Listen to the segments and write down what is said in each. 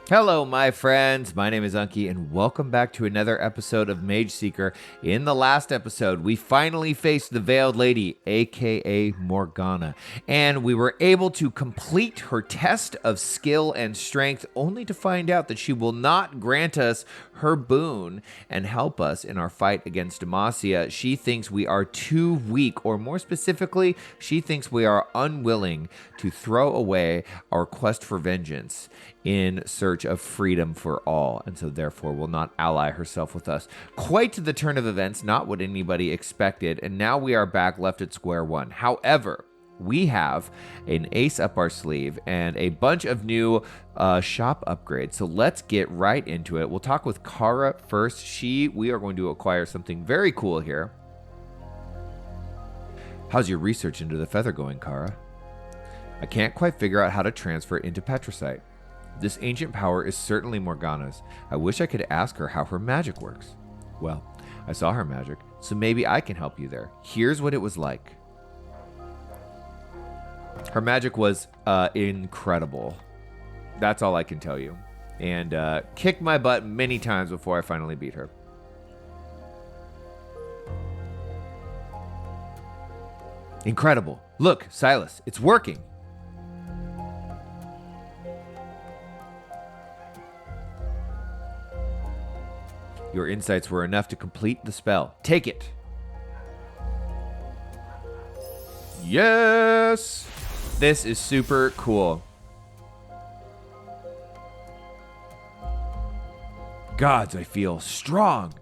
Hello, my friends. My name is Unky, and welcome back to another episode of Mageseeker. In the last episode, we finally faced the Veiled Lady, aka Morgana, and we were able to complete her test of skill and strength, only to find out that she will not grant us her boon and help us in our fight against Demacia. She thinks we are too weak, or more specifically, she thinks we are unwilling to throw away our quest for vengeance in search of freedom for all, and so therefore will not ally herself with us. Quite to the turn of events, not what anybody expected, and now we are back left at square one. However, we have an ace up our sleeve and a bunch of new shop upgrades, so let's get right into it. We'll talk with Kara first. We are going to acquire something very cool here. How's your research into the feather going, Kara? I can't quite figure out how to transfer it into Petricite. This ancient power is certainly Morgana's. I wish I could ask her how her magic works. Well, I saw her magic, so maybe I can help you there. Here's what it was like. Her magic was incredible. That's all I can tell you. And kicked my butt many times before I finally beat her. Incredible. Look, Sylas, it's working. Your insights were enough to complete the spell. Take it. Yes! This is super cool. Gods, I feel strong.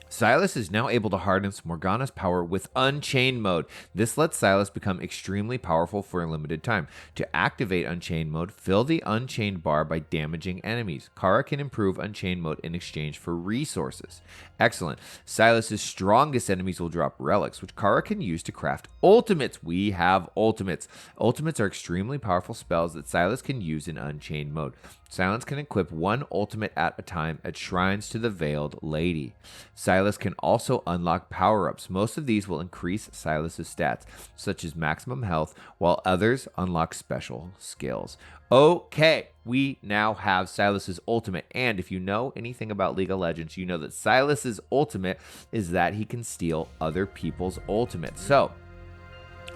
Sylas is now able to harness Morgana's power with Unchained mode. This lets Sylas become extremely powerful for a limited time. To activate Unchained mode, fill the Unchained bar by damaging enemies. Kara can improve Unchained mode in exchange for resources. Excellent. Sylas' strongest enemies will drop relics, which Kara can use to craft ultimates. We have ultimates. Ultimates are extremely powerful spells that Sylas can use in Unchained mode. Sylas can equip one ultimate at a time at shrines to the Veiled Lady. Sylas can also unlock power-ups. Most of these will increase Sylas' stats, such as maximum health, while others unlock special skills. Okay, we now have Sylas' ultimate, and if you know anything about League of Legends, you know that Sylas' ultimate is that he can steal other people's ultimates. So,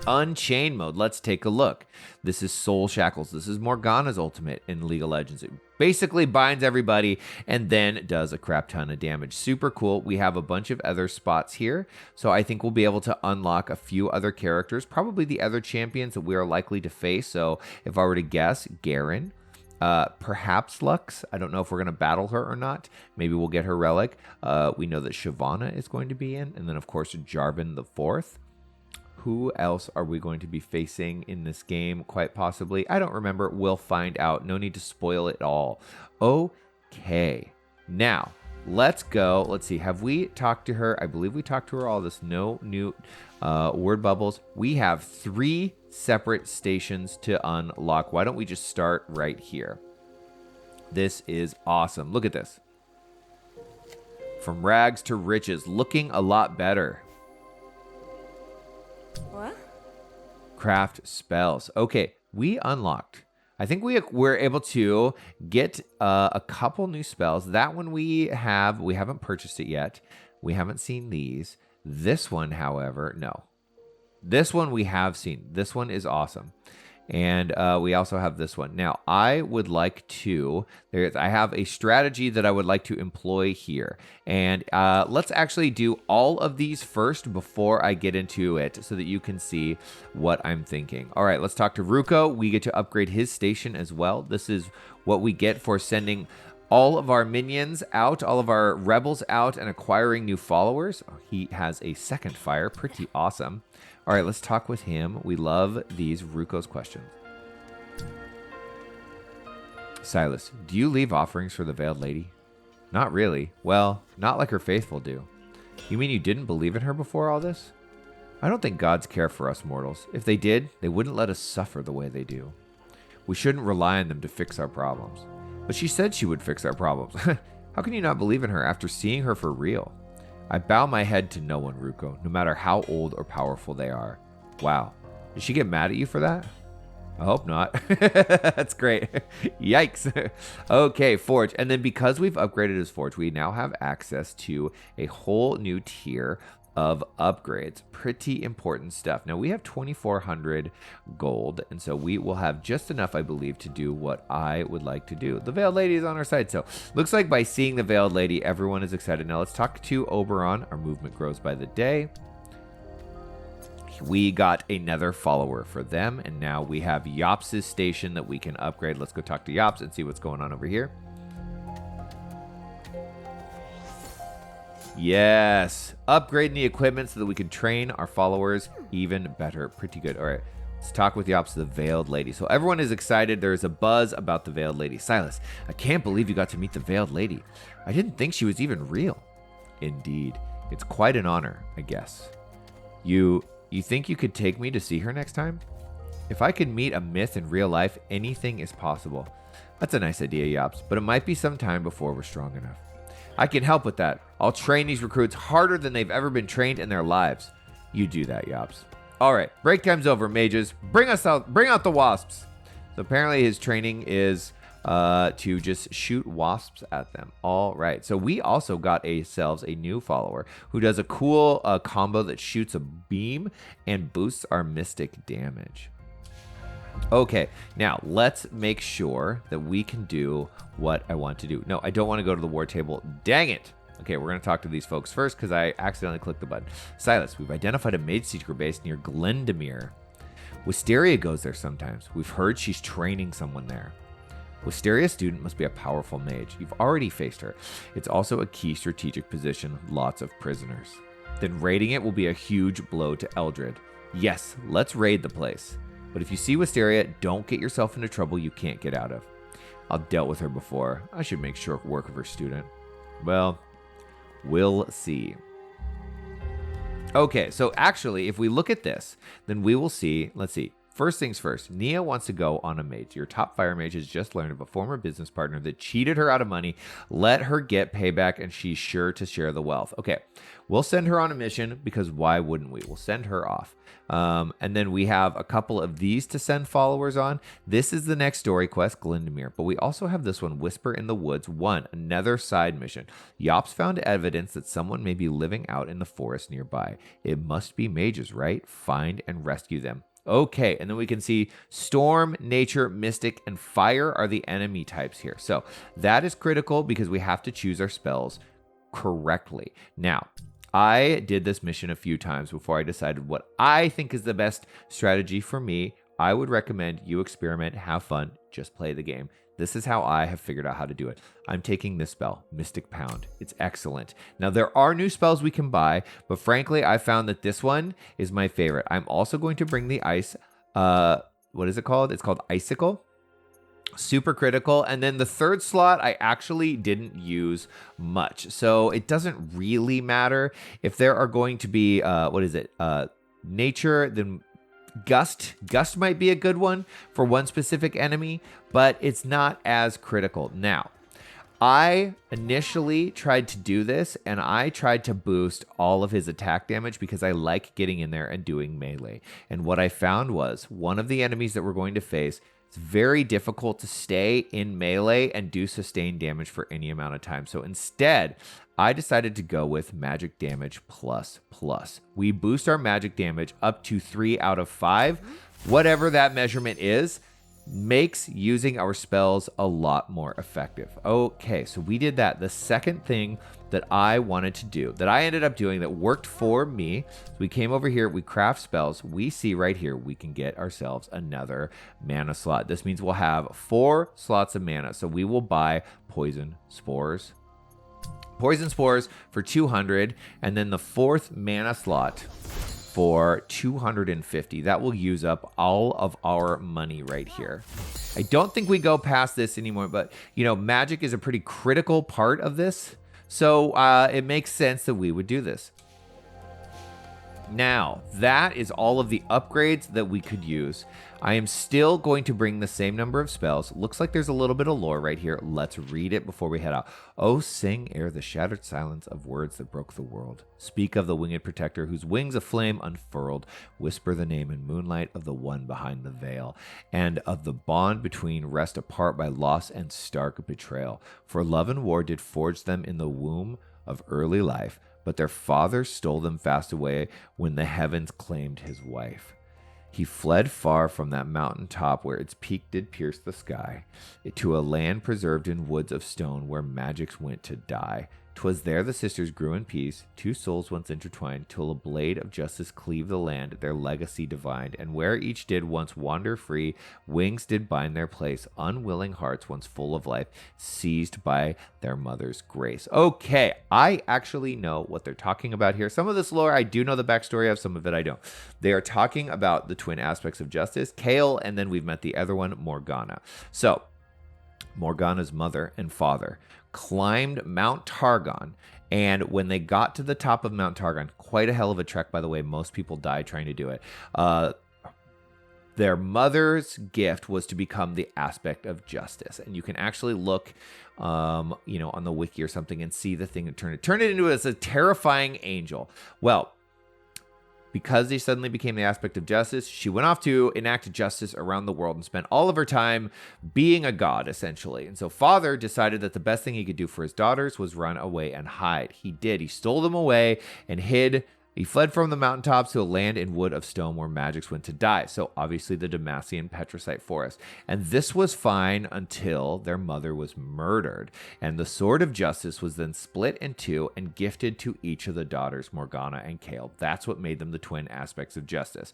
Unchained mode, let's take a look. This is Soul Shackles. This is Morgana's ultimate in League of Legends. It basically binds everybody and then does a crap ton of damage. Super cool. We have a bunch of other spots here, so I think we'll be able to unlock a few other characters, probably the other champions that we are likely to face. So if I were to guess, Garen, perhaps Lux. I don't know if we're going to battle her or not. Maybe we'll get her relic. We know that Shyvana is going to be in, and then of course Jarvan IV. Who else are we going to be facing in this game? Quite possibly. I don't remember. We'll find out. No need to spoil it all. Okay. Now, let's go. Let's see. Have we talked to her? I believe we talked to her all this. No new word bubbles. We have 3 separate stations to unlock. Why don't we just start right here? This is awesome. Look at this. From rags to riches. Looking a lot better. What? Craft spells. Okay, we unlocked. I think we're able to get a couple new spells. That one we haven't purchased it yet. We haven't seen these. This one, however, no. This one we have seen. This one is awesome. And we also have this one. Now, I would like to, I have a strategy that I would like to employ here. And let's actually do all of these first before I get into it so that you can see what I'm thinking. All right, let's talk to Ruko. We get to upgrade his station as well. This is what we get for sending all of our minions out, all of our rebels out, and acquiring new followers. He has a second fire. Pretty awesome. All right, let's talk with him. We love these Ruko's questions. Sylas, do you leave offerings for the Veiled Lady? Not really. Well, not like her faithful do. You mean you didn't believe in her before all this? I don't think gods care for us mortals. If they did, they wouldn't let us suffer the way they do. We shouldn't rely on them to fix our problems. But she said she would fix our problems. How can you not believe in her after seeing her for real? I bow my head to no one, Ruko, no matter how old or powerful they are. Wow. Did she get mad at you for that? I hope not. That's great. Yikes. Okay, Forge. And then because we've upgraded his Forge, we now have access to a whole new tier of upgrades. Pretty important stuff. Now, we have 2,400 gold, and so we will have just enough, I believe, to do what I would like to do. The Veiled Lady is on our side, so looks like by seeing the Veiled Lady, everyone is excited. Now, let's talk to Oberon. Our movement grows by the day. We got another follower for them, and now we have Yops' station that we can upgrade. Let's go talk to Yops and see what's going on over here. Yes, upgrading the equipment so that we can train our followers even better. Pretty good. All right, let's talk with Yops, the Veiled Lady. So everyone is excited. There's a buzz about the Veiled Lady. Sylas, I can't believe you got to meet the Veiled Lady. I didn't think she was even real. Indeed, it's quite an honor, I guess. You think you could take me to see her next time? If I could meet a myth in real life, anything is possible. That's a nice idea, Yops, but it might be some time before we're strong enough. I can help with that. I'll train these recruits harder than they've ever been trained in their lives. You do that, Yops. All right, break time's over, mages. Bring out the wasps. So apparently his training is to just shoot wasps at them. All right, so we also got ourselves a new follower who does a cool combo that shoots a beam and boosts our mystic damage. Okay, now let's make sure that we can do what I want to do. No, I don't want to go to the war table. Dang it. Okay, we're going to talk to these folks first because I accidentally clicked the button. Sylas, we've identified a Mageseeker base near Glendemere. Wisteria goes there sometimes. We've heard she's training someone there. Wisteria's student must be a powerful mage. You've already faced her. It's also a key strategic position, lots of prisoners. Then raiding it will be a huge blow to Eldred. Yes, let's raid the place. But if you see Wisteria, don't get yourself into trouble you can't get out of. I've dealt with her before. I should make short work of her student. Well, we'll see. Okay, so actually, if we look at this, then we will see, let's see. First things first, Nia wants to go on a mage. Your top fire mage has just learned of a former business partner that cheated her out of money. Let her get payback, and she's sure to share the wealth. Okay, we'll send her on a mission because why wouldn't we? We'll send her off. And then we have a couple of these to send followers on. This is the next story quest, Glendemere. But we also have this one, Whisper in the Woods 1, another side mission. Yops found evidence that someone may be living out in the forest nearby. It must be mages, right? Find and rescue them. Okay, and then we can see Storm, Nature, Mystic, and Fire are the enemy types here. So that is critical because we have to choose our spells correctly. Now, I did this mission a few times before I decided what I think is the best strategy for me. I would recommend you experiment, have fun, just play the game. This is how I have figured out how to do it. I'm taking this spell, Mystic Pound. It's excellent. Now, there are new spells we can buy, but frankly, I found that this one is my favorite. I'm also going to bring the ice. What is it called? It's called Icicle. Super critical. And then the third slot, I actually didn't use much. So it doesn't really matter. If there are going to be, nature, then Gust might be a good one for one specific enemy, but it's not as critical. Now, I initially tried to do this, and I tried to boost all of his attack damage because I like getting in there and doing melee. And what I found was one of the enemies that we're going to face, it's very difficult to stay in melee and do sustained damage for any amount of time. So instead, I decided to go with magic damage plus. We boost our magic damage up to 3 out of 5. Whatever that measurement is, makes using our spells a lot more effective. Okay, so we did that. The second thing that I wanted to do, that I ended up doing that worked for me, so we came over here, we craft spells. We see right here, we can get ourselves another mana slot. This means we'll have 4 slots of mana. So we will buy poison spores for 200, and then the 4th mana slot for 250. That will use up all of our money right here. I don't think we go past this anymore, but magic is a pretty critical part of this, so it makes sense that we would do this. Now, that is all of the upgrades that we could use. I am still going to bring the same number of spells. Looks like there's a little bit of lore right here. Let's read it before we head out. Oh, sing ere the shattered silence of words that broke the world. Speak of the winged protector whose wings of flame unfurled. Whisper the name in moonlight of the one behind the veil, and of the bond between rest apart by loss and stark betrayal. For love and war did forge them in the womb of early life, but their father stole them fast away when the heavens claimed his wife. He fled far from that mountain top where its peak did pierce the sky, to a land preserved in woods of stone where magics went to die. 'Twas there the sisters grew in peace, two souls once intertwined, till a blade of justice cleaved the land, their legacy divined. And where each did once wander free, wings did bind their place, unwilling hearts once full of life, seized by their mother's grace. Okay, I actually know what they're talking about here. Some of this lore I do know the backstory of, some of it I don't. They are talking about the twin aspects of justice, Kael, and then we've met the other one, Morgana. So, Morgana's mother and father climbed Mount Targon, and when they got to the top of Mount Targon, quite a hell of a trek, by the way, most people died trying to do it, their mother's gift was to become the aspect of justice. And you can actually look on the wiki or something and see the thing that turned it into a terrifying angel. Well, because they suddenly became the aspect of justice, she went off to enact justice around the world and spent all of her time being a god, essentially. And so father decided that the best thing he could do for his daughters was run away and hide. He did. He stole them away and hid. He fled from the mountaintops to a land in wood of stone where magics went to die. So obviously the Demacian Petricite forest. And this was fine until their mother was murdered. And the sword of justice was then split in two and gifted to each of the daughters, Morgana and Kael. That's what made them the twin aspects of justice.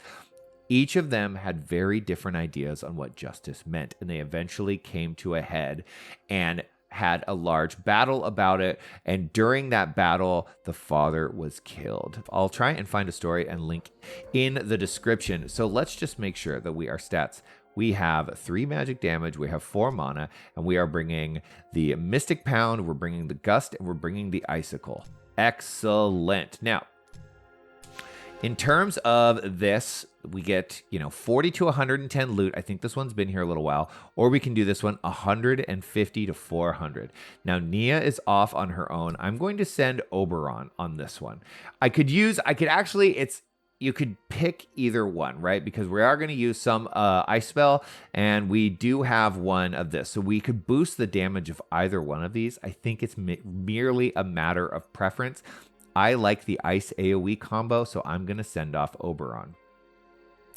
Each of them had very different ideas on what justice meant. And they eventually came to a head and had a large battle about it, and during that battle the father was killed. I'll try and find a story and link in the description. So let's just make sure that our stats, we have 3 magic damage, we have 4 mana, and we are bringing the Mystic Pound, we're bringing the Gust, and we're bringing the Icicle. Excellent. Now, in terms of this, we get, 40 to 110 loot. I think this one's been here a little while. Or we can do this one 150 to 400. Now, Nia is off on her own. I'm going to send Oberon on this one. You could pick either one, right? Because we are going to use some ice spell, and we do have one of this. So we could boost the damage of either one of these. I think it's merely a matter of preference. I like the ice AoE combo, so I'm going to send off Oberon.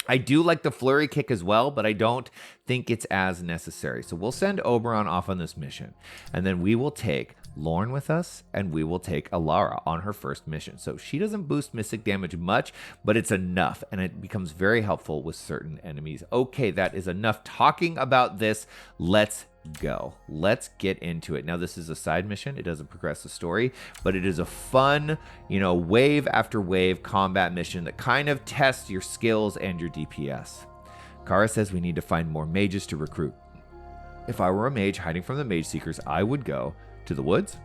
I do like the flurry kick as well, but I don't think it's as necessary. So we'll send Oberon off on this mission. And then we will take Lorne with us, and we will take Alara on her first mission. So she doesn't boost mystic damage much, but it's enough, and it becomes very helpful with certain enemies. Okay, that is enough talking about this. Let's go. Let's get into it. Now, this is a side mission. It doesn't progress the story, but it is a fun, wave after wave combat mission that kind of tests your skills and your DPS. Kara says we need to find more mages to recruit. If I were a mage hiding from the Mageseekers, I would go to the woods.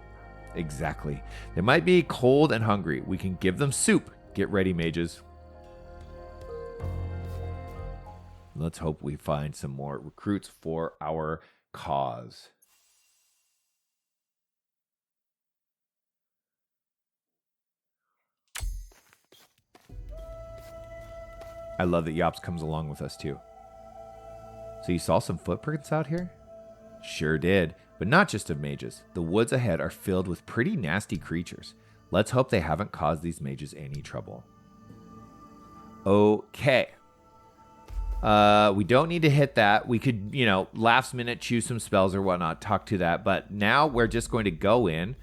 Exactly. They might be cold and hungry. We can give them soup. Get ready, mages. Let's hope we find some more recruits for our cause. I love that Yops comes along with us too. So you saw some footprints out here? Sure did, but not just of mages. The woods ahead are filled with pretty nasty creatures. Let's hope they haven't caused these mages any trouble. Okay. We don't need to hit that. We could, last minute choose some spells or whatnot, talk to that. But now we're just going to go in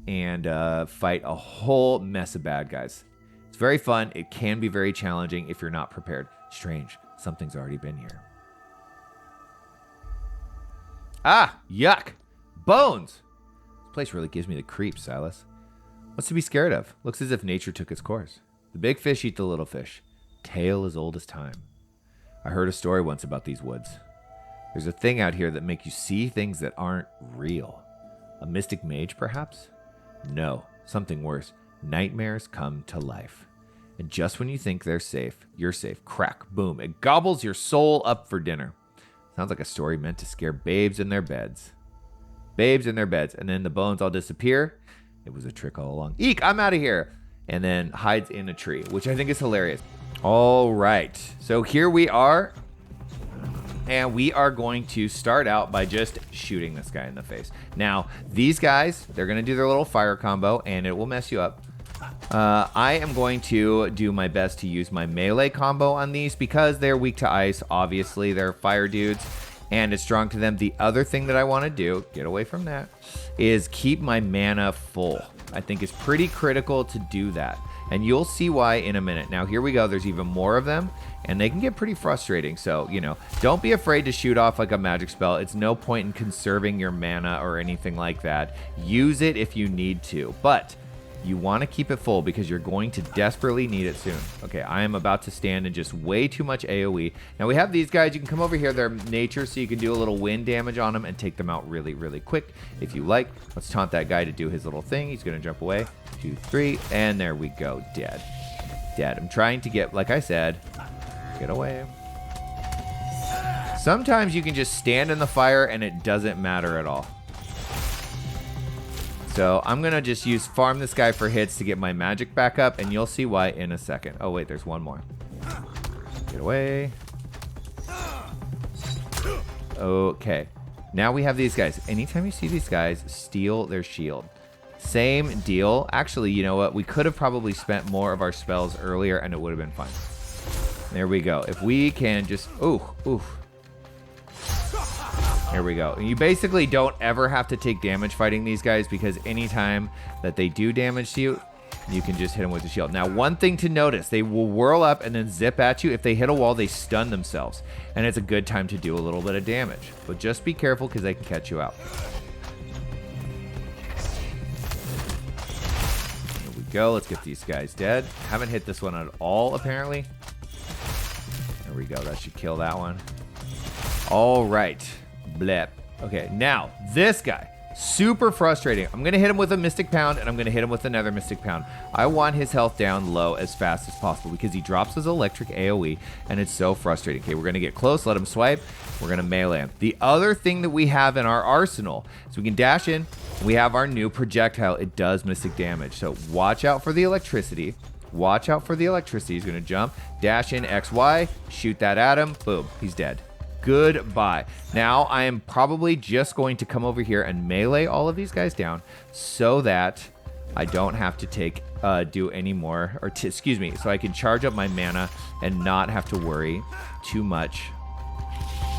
and fight a whole mess of bad guys. It's very fun. It can be very challenging if you're not prepared. Strange. Something's already been here. Ah, yuck. Bones. This place really gives me the creeps, Sylas. What's to be scared of? Looks as if nature took its course. The big fish eat the little fish. Tale as old as time. I heard a story once about these woods. There's a thing out here that makes you see things that aren't real. A mystic mage, perhaps? No, something worse. Nightmares come to life. And just when you think they're safe, you're safe. Crack, boom. It gobbles your soul up for dinner. Sounds like a story meant to scare babes in their beds. Babes in their beds. And then the bones all disappear. It was a trick all along. Eek, I'm out of here. And then hides in a tree, which I think is hilarious. All right. So here we are. And we are going to start out by just shooting this guy in the face. Now, these guys, they're going to do their little fire combo, and it will mess you up. I am going to do my best to use my melee combo on these because they're weak to ice. Obviously, they're fire dudes, and it's strong to them. The other thing that I want to do, get away from that, is keep my mana full. I think it's pretty critical to do that. And you'll see why in a minute. Now, here we go. There's even more of them, and they can get pretty frustrating. So, you know, don't be afraid to shoot off like a magic spell. It's no point in conserving your mana or anything like that. Use it if you need to, but you want to keep it full because you're going to desperately need it soon. Okay, I am about to stand in just way too much AoE. Now, we have these guys. You can come over here. They're nature, so you can do a little wind damage on them and take them out really, really quick if you like. Let's taunt that guy to do his little thing. He's going to jump away. 2, 3, and there we go. Dead. Dead. I'm trying to get, like I said, get away. Sometimes you can just stand in the fire and it doesn't matter at all. So I'm going to just farm this guy for hits to get my magic back up, and you'll see why in a second. Oh, wait, there's one more. Get away. Okay. Now we have these guys. Anytime you see these guys, steal their shield. Same deal. Actually, you know what? We could have probably spent more of our spells earlier, and it would have been fine. There we go. If we can just... Ooh. There we go. You basically don't ever have to take damage fighting these guys because anytime that they do damage to you, you can just hit them with the shield. Now, one thing to notice, they will whirl up and then zip at you. If they hit a wall, they stun themselves. And it's a good time to do a little bit of damage. But just be careful because they can catch you out. Here we go. Let's get these guys dead. Haven't hit this one at all, apparently. There we go. That should kill that one. All right. Blep. Okay, now, this guy. Super frustrating. I'm going to hit him with a Mystic Pound, and I'm going to hit him with another Mystic Pound. I want his health down low as fast as possible because he drops his electric AoE, and it's so frustrating. Okay, we're going to get close, let him swipe. We're going to melee him. The other thing that we have in our arsenal is we can dash in. We have our new projectile. It does mystic damage, so watch out for the electricity. Watch out for the electricity. He's going to jump, dash in XY, shoot that at him. Boom, he's dead. Goodbye. Now I am probably just going to come over here and melee all of these guys down so that I don't have to do any more, or excuse me, so I can charge up my mana and not have to worry too much.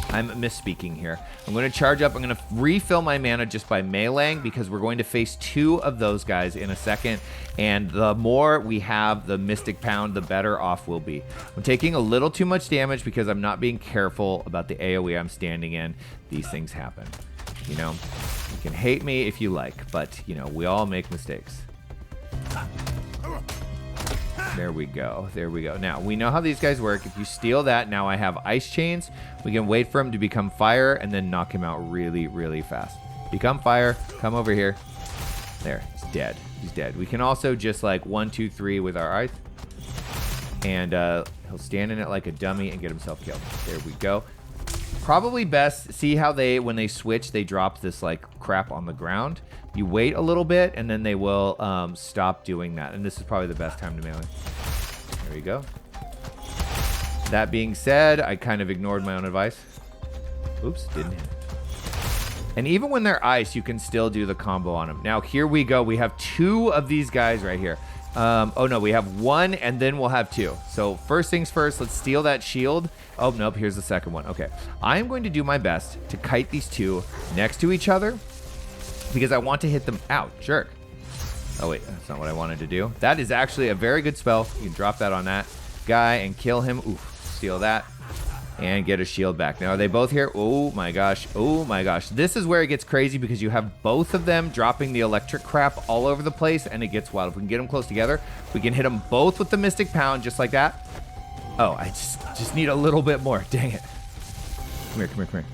I'm misspeaking here. I'm going to charge up. I'm going to refill my mana just by meleeing because we're going to face 2 of those guys in a second. And the more we have the Mystic Pound, the better off we'll be. I'm taking a little too much damage because I'm not being careful about the AoE I'm standing in. These things happen. You know, you can hate me if you like, but, you know, we all make mistakes. There we go. There we go. Now, we know how these guys work. If you steal that, now I have ice chains. We can wait for him to become fire and then knock him out really, really fast. Become fire. Come over here. There. He's dead. He's dead. We can also just like 1, 2, 3 with our ice. And he'll stand in it like a dummy and get himself killed. There we go. Probably best, see how when they switch, they drop this like crap on the ground. You wait a little bit and then they will stop doing that. And this is probably the best time to melee. There you go. That being said, I kind of ignored my own advice. Oops, didn't hit it. And even when they're ice, you can still do the combo on them. Now, here we go. We have 2 of these guys right here. Oh, no, we have 1, and then we'll have 2. So first things first, let's steal that shield. Oh, nope, here's the second one. Okay, I am going to do my best to kite these 2 next to each other because I want to hit them out. Jerk. Oh, wait, that's not what I wanted to do. That is actually a very good spell. You can drop that on that guy and kill him. Oof, steal that. And get a shield back. Now, are they both here? Oh, my gosh. Oh, my gosh. This is where it gets crazy because you have both of them dropping the electric crap all over the place, and it gets wild. If we can get them close together, we can hit them both with the Mystic Pound just like that. Oh, I just need a little bit more. Dang it. Come here, come here, come here.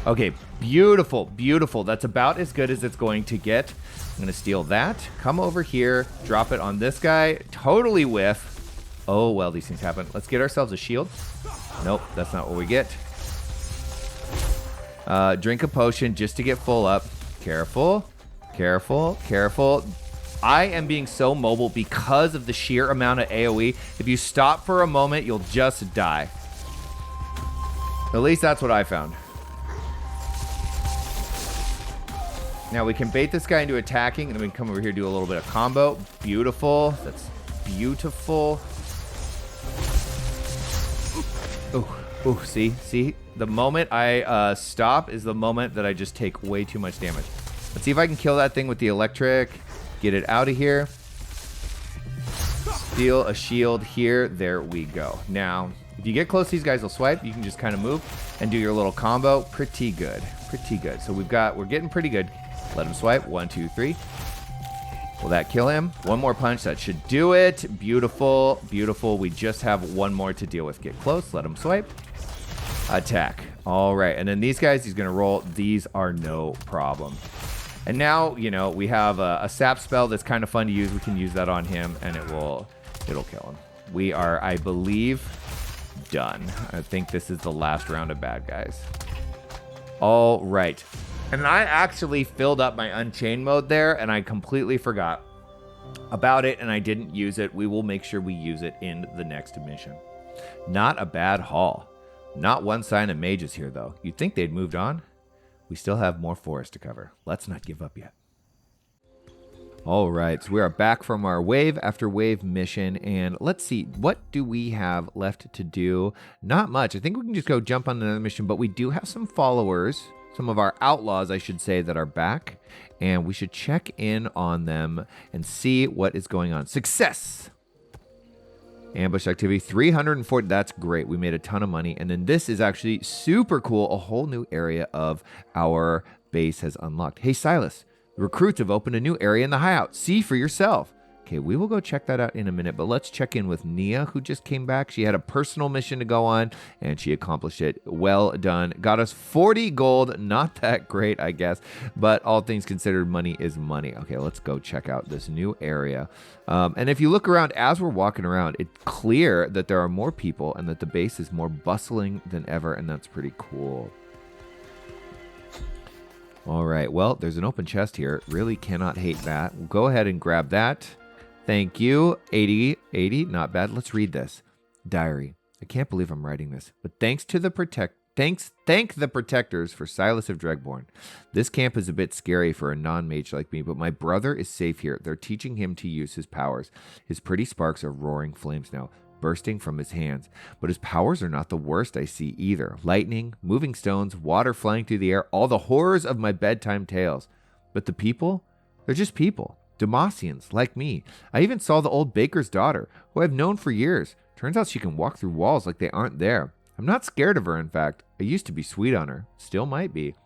Okay, beautiful, beautiful. That's about as good as it's going to get. I'm going to steal that. Come over here. Drop it on this guy. Totally whiff. Oh, well, these things happen. Let's get ourselves a shield. Nope, that's not what we get. Drink a potion just to get full up. Careful. Careful. Careful. I am being so mobile because of the sheer amount of AoE. If you stop for a moment, you'll just die. At least that's what I found. Now we can bait this guy into attacking, and then we can come over here and do a little bit of combo. Beautiful. That's beautiful. Ooh, see? The moment I stop is the moment that I just take way too much damage. Let's see if I can kill that thing with the electric. Get it out of here. Steal a shield here. There we go. Now, if you get close, these guys will swipe. You can just kind of move and do your little combo. Pretty good. Pretty good. So we're getting pretty good. Let him swipe. 1, 2, 3. Will that kill him? One more punch. That should do it. Beautiful. Beautiful. We just have one more to deal with. Get close. Let him swipe. Attack. All right. And then these guys, he's going to roll. These are no problem. And now, you know, we have a sap spell that's kind of fun to use. We can use that on him, and it'll kill him. We are, I believe, done. I think this is the last round of bad guys. All right. And I actually filled up my Unchained mode there, and I completely forgot about it, and I didn't use it. We will make sure we use it in the next mission. Not a bad haul. Not one sign of mages here, though. You'd think they'd moved on. We still have more forest to cover. Let's not give up yet. All right, so we are back from our wave after wave mission, and let's see, what do we have left to do? Not much. I think we can just go jump on another mission, but we do have some followers, some of our outlaws, I should say, that are back, and we should check in on them and see what is going on. Success! Ambush activity, 340. That's great. We made a ton of money. And then this is actually super cool. A whole new area of our base has unlocked. Hey, Sylas, the recruits have opened a new area in the hideout. See for yourself. Okay, we will go check that out in a minute, but let's check in with Nia, who just came back. She had a personal mission to go on, and she accomplished it. Well done. Got us 40 gold. Not that great, I guess, but all things considered, money is money. Okay, let's go check out this new area. And if you look around as we're walking around, it's clear that there are more people and that the base is more bustling than ever, and that's pretty cool. All right, well, there's an open chest here. Really cannot hate that. We'll go ahead and grab that. Thank you. 80, not bad. Let's read this. Diary. I can't believe I'm writing this, but thank the protectors for Sylas of Dregbourne. This camp is a bit scary for a non-mage like me, but my brother is safe here. They're teaching him to use his powers. His pretty sparks are roaring flames now, bursting from his hands. But his powers are not the worst I see either. Lightning, moving stones, water flying through the air, all the horrors of my bedtime tales. But the people? They're just people. Demacians, like me. I even saw the old baker's daughter, who I've known for years. Turns out she can walk through walls like they aren't there. I'm not scared of her, in fact. I used to be sweet on her. Still might be.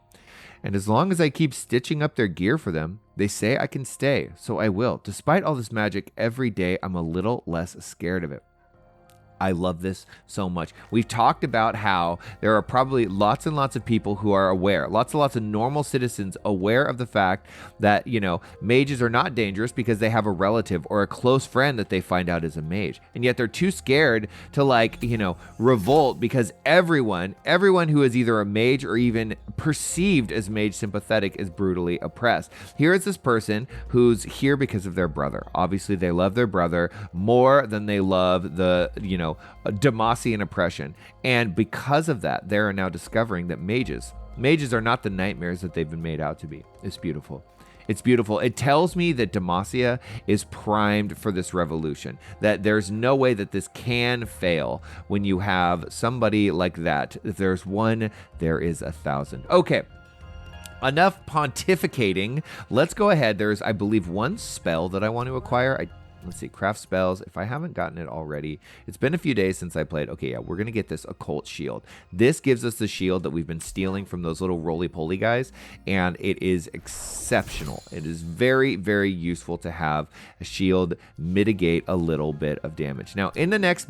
And as long as I keep stitching up their gear for them, they say I can stay. So I will. Despite all this magic, every day I'm a little less scared of it. I love this so much. We've talked about how there are probably lots and lots of people who are aware, lots and lots of normal citizens aware of the fact that, you know, mages are not dangerous because they have a relative or a close friend that they find out is a mage. And yet they're too scared to, like, you know, revolt because everyone who is either a mage or even perceived as mage sympathetic is brutally oppressed. Here is this person who's here because of their brother. Obviously, they love their brother more than they love the, you know, Demacian oppression, and because of that, they are now discovering that mages are not the nightmares that they've been made out to be. It's beautiful. It's beautiful. It tells me that Demacia is primed for this revolution, that there's no way that this can fail when you have somebody like that. If there's one, there is 1,000. Okay. Enough pontificating. Let's go ahead. There's, I believe, one spell that I want to acquire. Let's see, craft spells. If I haven't gotten it already, it's been a few days since I played. Okay, yeah, we're going to get this occult shield. This gives us the shield that we've been stealing from those little roly-poly guys, and it is exceptional. It is very, very useful to have a shield mitigate a little bit of damage. Now, in the next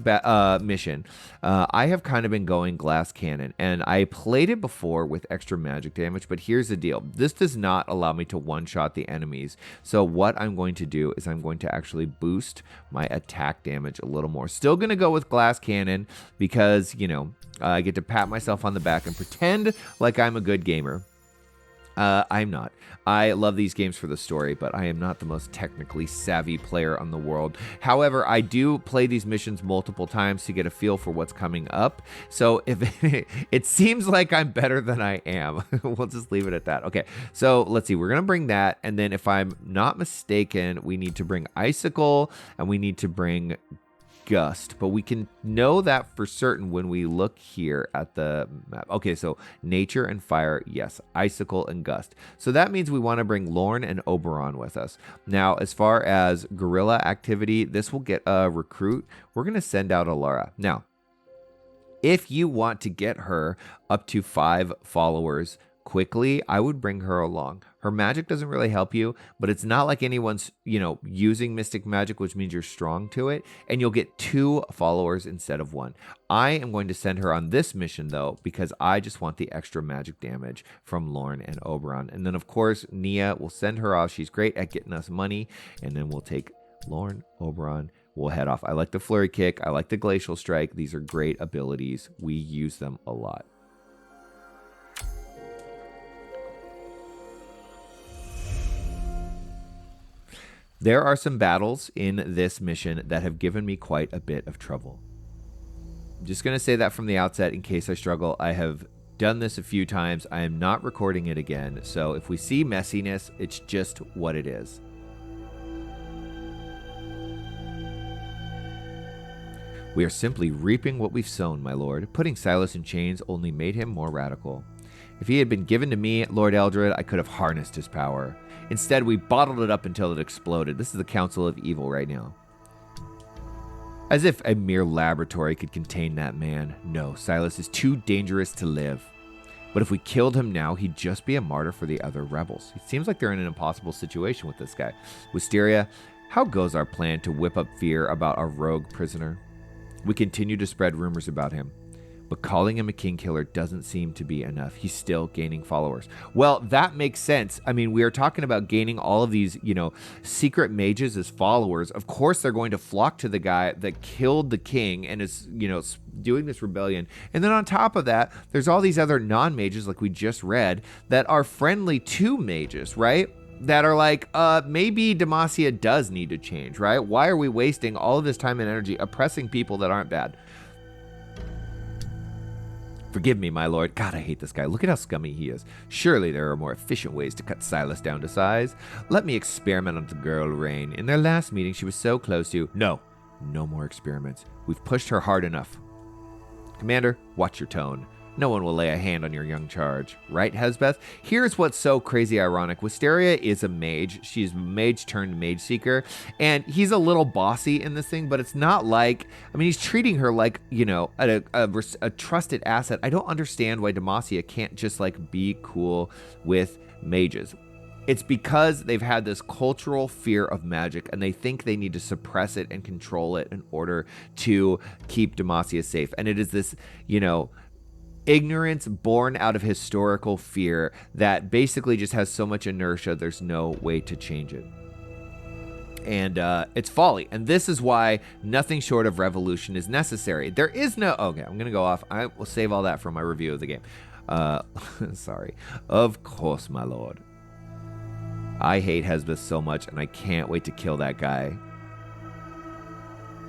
mission, I have kind of been going glass cannon, and I played it before with extra magic damage, but here's the deal. This does not allow me to one-shot the enemies, so what I'm going to do is I'm going to actually boost my attack damage a little more. Still going to go with glass cannon because, you know, I get to pat myself on the back and pretend like I'm a good gamer. I'm not. I love these games for the story, but I am not the most technically savvy player on the world. However, I do play these missions multiple times to get a feel for what's coming up. So if it seems like I'm better than I am, we'll just leave it at that. Okay, so let's see. We're going to bring that. And then if I'm not mistaken, we need to bring Icicle and we need to bring Gust, but we can know that for certain when we look here at the map. Okay, so nature and fire, yes, icicle and gust. So that means we want to bring Lorne and Oberon with us. Now, as far as guerrilla activity, this will get a recruit. We're going to send out Alara. Now, if you want to get her up to 5 followers quickly, I would bring her along. Her magic doesn't really help you, but it's not like anyone's, you know, using mystic magic, which means you're strong to it, and you'll get 2 followers instead of 1. I am going to send her on this mission, though, because I just want the extra magic damage from Lorne and Oberon. And then, of course, Nia will send her off. She's great at getting us money, and then we'll take Lorne, Oberon, we'll head off. I like the Flurry Kick. I like the Glacial Strike. These are great abilities. We use them a lot. There are some battles in this mission that have given me quite a bit of trouble. I'm just going to say that from the outset in case I struggle. I have done this a few times. I am not recording it again. So if we see messiness, it's just what it is. We are simply reaping what we've sown, my lord. Putting Sylas in chains only made him more radical. If he had been given to me, Lord Eldred, I could have harnessed his power. Instead, we bottled it up until it exploded. This is the Council of Evil right now. As if a mere laboratory could contain that man. No, Sylas is too dangerous to live. But if we killed him now, he'd just be a martyr for the other rebels. It seems like they're in an impossible situation with this guy. Wisteria, how goes our plan to whip up fear about our rogue prisoner? We continue to spread rumors about him. But calling him a king killer doesn't seem to be enough. He's still gaining followers. Well, that makes sense. I mean, we are talking about gaining all of these, you know, secret mages as followers. Of course, they're going to flock to the guy that killed the king and is, you know, doing this rebellion. And then on top of that, there's all these other non-mages, like we just read, that are friendly to mages, right? That are like, maybe Demacia does need to change, right? Why are we wasting all of this time and energy oppressing people that aren't bad? Forgive me, my lord. God, I hate this guy. Look at how scummy he is. Surely there are more efficient ways to cut Sylas down to size. Let me experiment on the girl Rain. In their last meeting, she was so close to... No more experiments. We've pushed her hard enough. Commander, watch your tone. No one will lay a hand on your young charge. Right, Hesbeth? Here's what's so crazy ironic. Wisteria is a mage. She's mage turned Mageseeker. And he's a little bossy in this thing, but it's not like... I mean, he's treating her like, you know, a trusted asset. I don't understand why Demacia can't just, like, be cool with mages. It's because they've had this cultural fear of magic, and they think they need to suppress it and control it in order to keep Demacia safe. And it is this, you know... ignorance born out of historical fear that basically just has so much inertia, there's no way to change it. And it's folly. And this is why nothing short of revolution is necessary. There is no... Okay, I'm going to go off. I will save all that for my review of the game. Sorry. Of course, my lord. I hate Hesbeth so much, and I can't wait to kill that guy.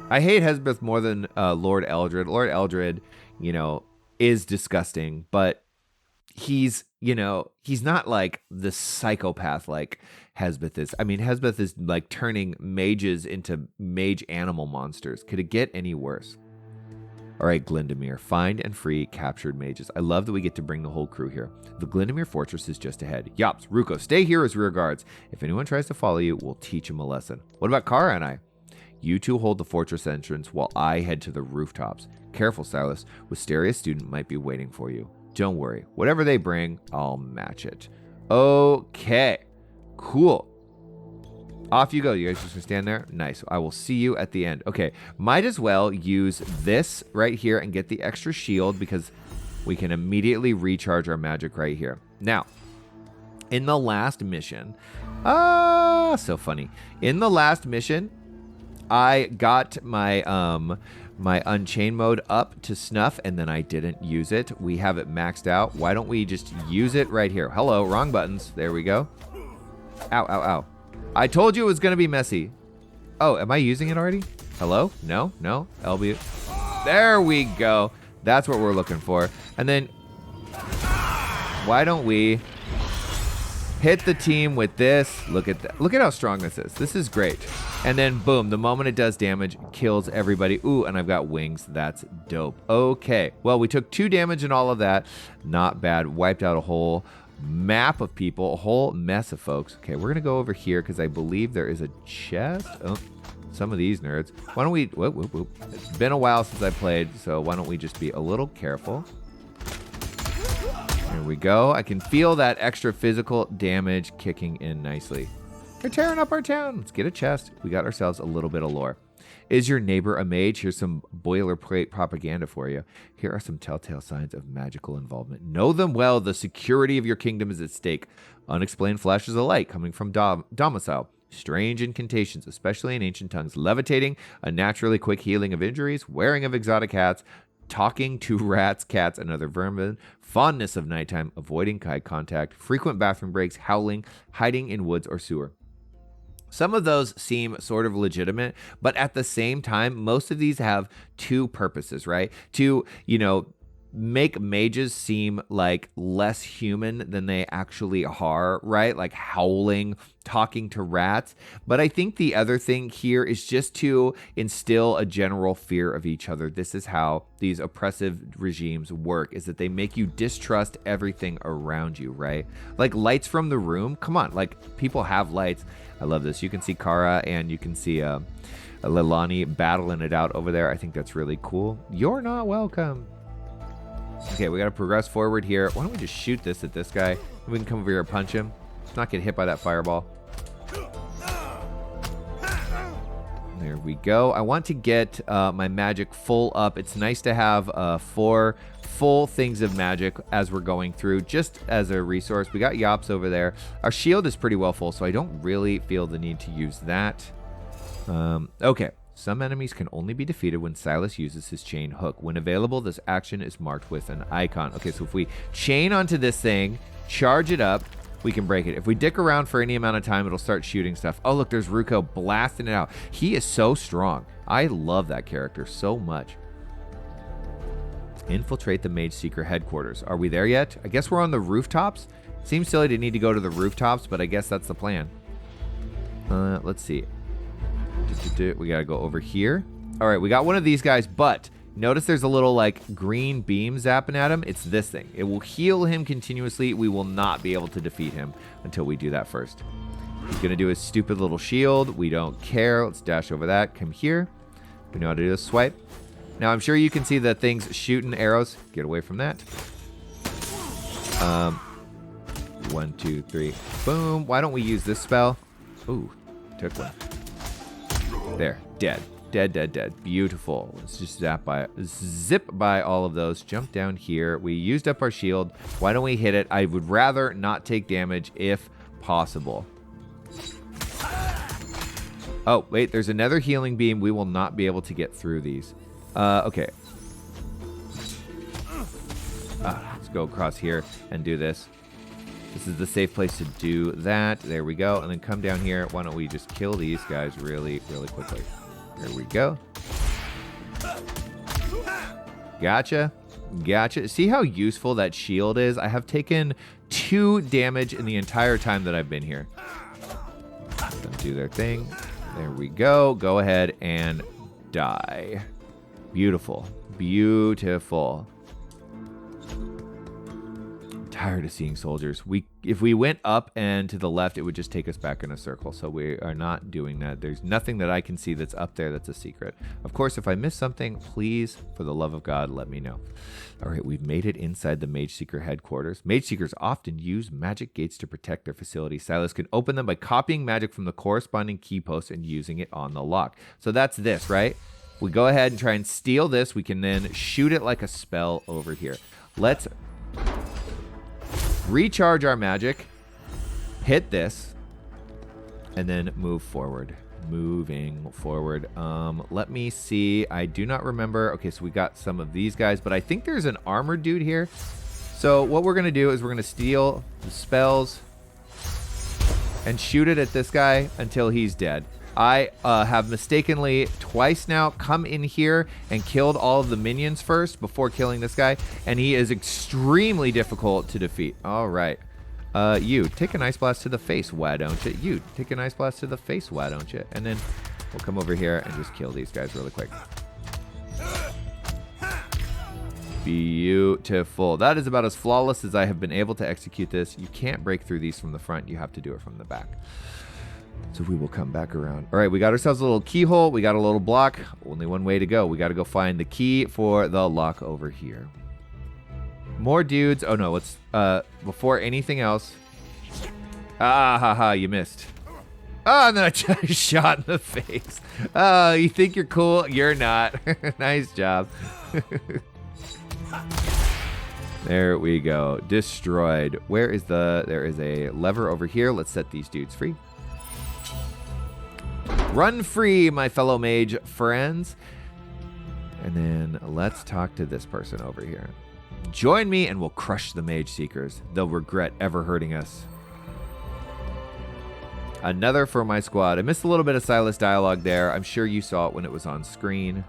I hate Hesbeth more than Lord Eldred. Lord Eldred, you know... is disgusting, but he's, you know, he's not like the psychopath like Hesbeth is. I mean, Hesbeth is like turning mages into mage animal monsters. Could it get any worse? All right, Glyndamere, find and free captured mages. I love that we get to bring the whole crew here. The Glyndamere fortress is just ahead. Yops, Ruko, stay here as rear guards. If anyone tries to follow you, we'll teach him a lesson. What about Kara and I? You two hold the fortress entrance while I head to the rooftops. Careful, Sylas. Wisteria's student might be waiting for you. Don't worry. Whatever they bring, I'll match it. Okay. Cool. Off you go. You guys just gonna stand there? Nice. I will see you at the end. Okay. Might as well use this right here and get the extra shield because we can immediately recharge our magic right here. Now, in the last mission... so funny. In the last mission... I got my my Unchained mode up to snuff, and then I didn't use it. We have it maxed out. Why don't we just use it right here? Hello, wrong buttons. There we go. Ow, ow, ow. I told you it was going to be messy. Oh, am I using it already? Hello? No, no. LB. There we go. That's what we're looking for. And then why don't we hit the team with this? Look at that. Look at how strong this is. This is great. And then boom, the moment it does damage, kills everybody. Ooh, and I've got wings. That's dope. Okay. Well, we took 2 damage and all of that. Not bad. Wiped out a whole map of people, a whole mess of folks. Okay, we're gonna go over here because I believe there is a chest. Oh, some of these nerds. Why don't we, whoop, whoop, whoop. It's been a while since I played, so why don't we just be a little careful. There we go. I can feel that extra physical damage kicking in nicely. They're tearing up our town. Let's get a chest. We got ourselves a little bit of lore. Is your neighbor a mage? Here's some boilerplate propaganda for you. Here are some telltale signs of magical involvement. Know them well. The security of your kingdom is at stake. Unexplained flashes of light coming from domicile. Strange incantations, especially in ancient tongues. Levitating, a naturally quick healing of injuries. Wearing of exotic hats. Talking to rats, cats, and other vermin. Fondness of nighttime. Avoiding eye contact. Frequent bathroom breaks. Howling. Hiding in woods or sewer. Some of those seem sort of legitimate, but at the same time, most of these have 2 purposes, right? To, you know, make mages seem like less human than they actually are, right? Like howling, talking to rats. But I think the other thing here is just to instill a general fear of each other. This is how these oppressive regimes work, is that they make you distrust everything around you, right? Like lights from the room. Come on, like people have lights. I love this. You can see Kara and you can see Leilani battling it out over there. I think that's really cool. You're not welcome. Okay, we got to progress forward here. Why don't we just shoot this at this guy? We can come over here and punch him. Let's not get hit by that fireball. There we go. I want to get my magic full up. It's nice to have 4 full things of magic as we're going through, just as a resource. We got Yops over there. Our shield is pretty well full, so I don't really feel the need to use that. Okay. Some enemies can only be defeated when Sylas uses his chain hook. When available, this action is marked with an icon. Okay, so if we chain onto this thing, charge it up, we can break it. If we dick around for any amount of time, it'll start shooting stuff. Oh, look, there's Ruko blasting it out. He is so strong. I love that character so much. Infiltrate the Mageseeker headquarters. Are we there yet? I guess we're on the rooftops. Seems silly to need to go to the rooftops, but I guess that's the plan. Let's see. We gotta go over here. All right, we got one of these guys, but notice there's a little like green beam zapping at him. It's this thing. It will heal him continuously. We will not be able to defeat him until we do that first. He's gonna do his stupid little shield. We don't care. Let's dash over that. Come here. We know how to do this. Swipe. Now I'm sure you can see the things shooting arrows. Get away from that. 1, 2, 3. Boom. Why don't we use this spell? Ooh, took one. There, dead. Dead, dead, dead. Beautiful. Let's just zip by all of those. Jump down here. We used up our shield. Why don't we hit it? I would rather not take damage if possible. Oh, wait, there's another healing beam. We will not be able to get through these. Okay. Let's go across here and do this. This is the safe place to do that. There we go. And then come down here. Why don't we just kill these guys really, really quickly? There we go. Gotcha. Gotcha. See how useful that shield is? I have taken 2 damage in the entire time that I've been here. Let them do their thing. There we go. Go ahead and die. Beautiful. Beautiful. Tired of seeing soldiers. If we went up and to the left, it would just take us back in a circle. So we are not doing that. There's nothing that I can see that's up there that's a secret. Of course, if I miss something, please, for the love of God, let me know. All right, we've made it inside the Mageseeker headquarters. Mageseekers often use magic gates to protect their facility. Sylas can open them by copying magic from the corresponding key post and using it on the lock. So that's this, right? We go ahead and try and steal this. We can then shoot it like a spell over here. Let's recharge our magic, hit this, and then move forward. Moving forward. Let me see. I do not remember. Okay, so we got some of these guys, but I think there's an armored dude here. So what we're going to do is we're going to steal the spells and shoot it at this guy until he's dead. I have mistakenly twice now come in here and killed all of the minions first before killing this guy, and he is extremely difficult to defeat. All right. You, take an ice blast to the face, why don't you? You, take an ice blast to the face, why don't you? And then we'll come over here and just kill these guys really quick. Beautiful. That is about as flawless as I have been able to execute this. You can't break through these from the front. You have to do it from the back. So we will come back around. All right, we got ourselves a little keyhole. We got a little block. Only one way to go. We got to go find the key for the lock over here. More dudes. Oh, no. Let's, before anything else. Ah, haha, you missed. Oh, and then I just shot in the face. Oh, you think you're cool? You're not. Nice job. There we go. Destroyed. Where is there is a lever over here. Let's set these dudes free. Run free, my fellow mage friends. And then let's talk to this person over here. Join me and we'll crush the Mageseekers. They'll regret ever hurting us. Another for my squad. I missed a little bit of Sylas dialogue there. I'm sure you saw it when it was on screen.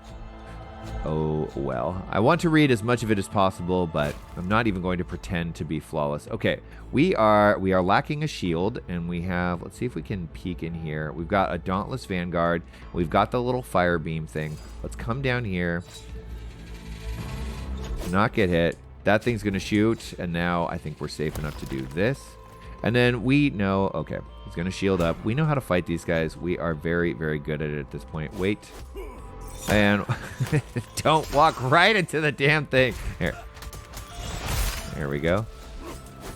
Oh, well. I want to read as much of it as possible, but I'm not even going to pretend to be flawless. Okay, we are lacking a shield, and we have, let's see if we can peek in here. We've got a Dauntless Vanguard. We've got the little fire beam thing. Let's come down here. Not get hit. That thing's going to shoot, and now I think we're safe enough to do this. And then we know, okay, he's going to shield up. We know how to fight these guys. We are very, very good at it at this point. Wait. And don't walk right into the damn thing. Here. There we go.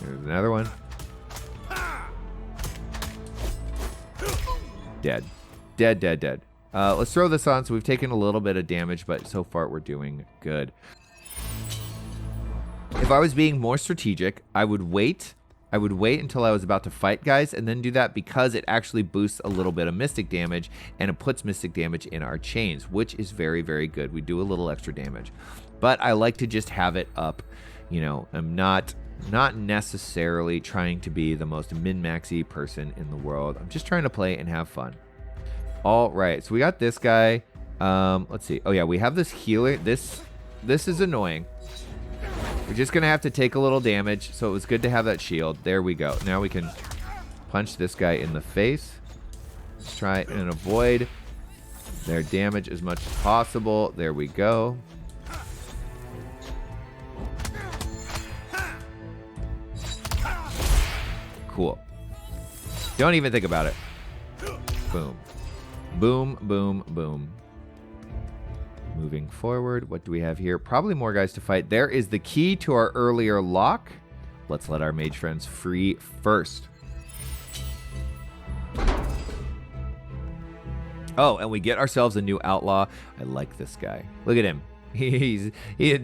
There's another one. Dead. Dead, dead, dead. Let's throw this on. So we've taken a little bit of damage, but so far we're doing good. If I was being more strategic, I would wait until I was about to fight guys and then do that, because it actually boosts a little bit of mystic damage and it puts mystic damage in our chains, which is very, very good. We do a little extra damage, but I like to just have it up. You know, I'm not necessarily trying to be the most min-maxy person in the world. I'm just trying to play and have fun. All right, so we got this guy. Let's see. Oh yeah, we have this healer. This is annoying. We're just going to have to take a little damage, so it was good to have that shield. There we go. Now we can punch this guy in the face. Let's try and avoid their damage as much as possible. There we go. Cool. Don't even think about it. Boom. Boom, boom, boom. Moving forward, what do we have here? Probably more guys to fight. There is the key to our earlier lock. Let's let our mage friends free first. Oh, and we get ourselves a new outlaw. I like this guy. Look at him.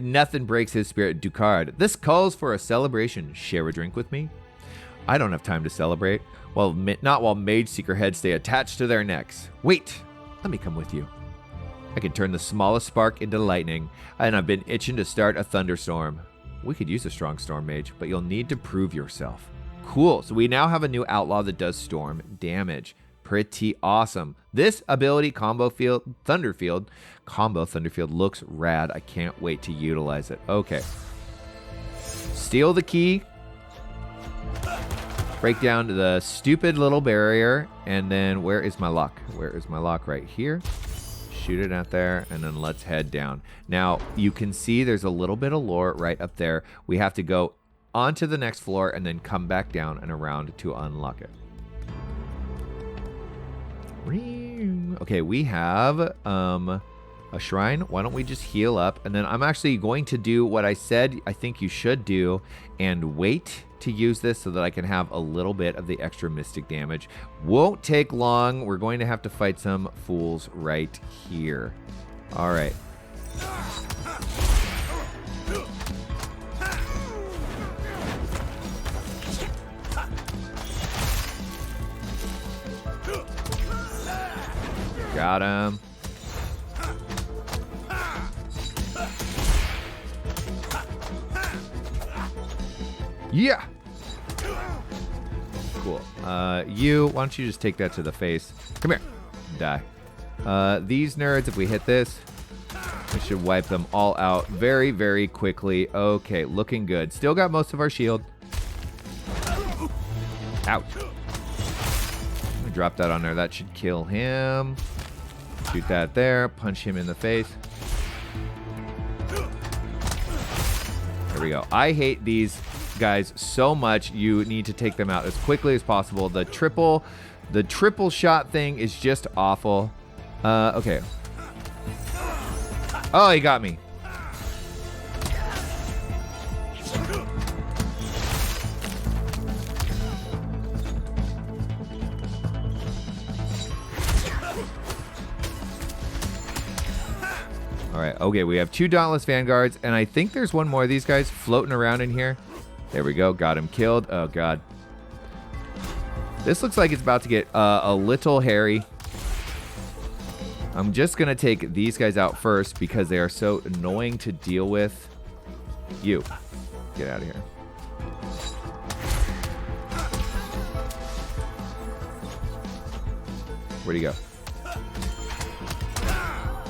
Nothing breaks his spirit. Ducard. This calls for a celebration. Share a drink with me? I don't have time to celebrate. Well, not while Mageseeker heads stay attached to their necks. Wait, let me come with you. I can turn the smallest spark into lightning, and I've been itching to start a thunderstorm. We could use a strong storm mage, but you'll need to prove yourself. Cool, so we now have a new outlaw that does storm damage. Pretty awesome. This ability combo Thunderfield looks rad. I can't wait to utilize it. Okay. Steal the key. Break down the stupid little barrier, and then where is my lock? Where is my lock? Right here. Shoot it out there, and then let's head down. Now, you can see there's a little bit of lore right up there. We have to go onto the next floor and then come back down and around to unlock it. Okay, we have a shrine. Why don't we just heal up? And then I'm actually going to do what I said I think you should do and wait to use this so that I can have a little bit of the extra mystic damage. Won't take long. We're going to have to fight some fools right here. All right. Got him. Yeah. Cool. You, why don't you just take that to the face? Come here. Die. These nerds, if we hit this, we should wipe them all out very, very quickly. Okay, looking good. Still got most of our shield. Ouch. Drop that on there. That should kill him. Shoot that there. Punch him in the face. There we go. I hate these guys so much. You need to take them out as quickly as possible. The triple shot thing is just awful. Okay. Oh, he got me. All right, okay, we have 2 Dauntless Vanguards, and I think there's one more of these guys floating around in here. There we go, got him killed. Oh, God. This looks like it's about to get a little hairy. I'm just going to take these guys out first because they are so annoying to deal with. You, get out of here. Where'd he go?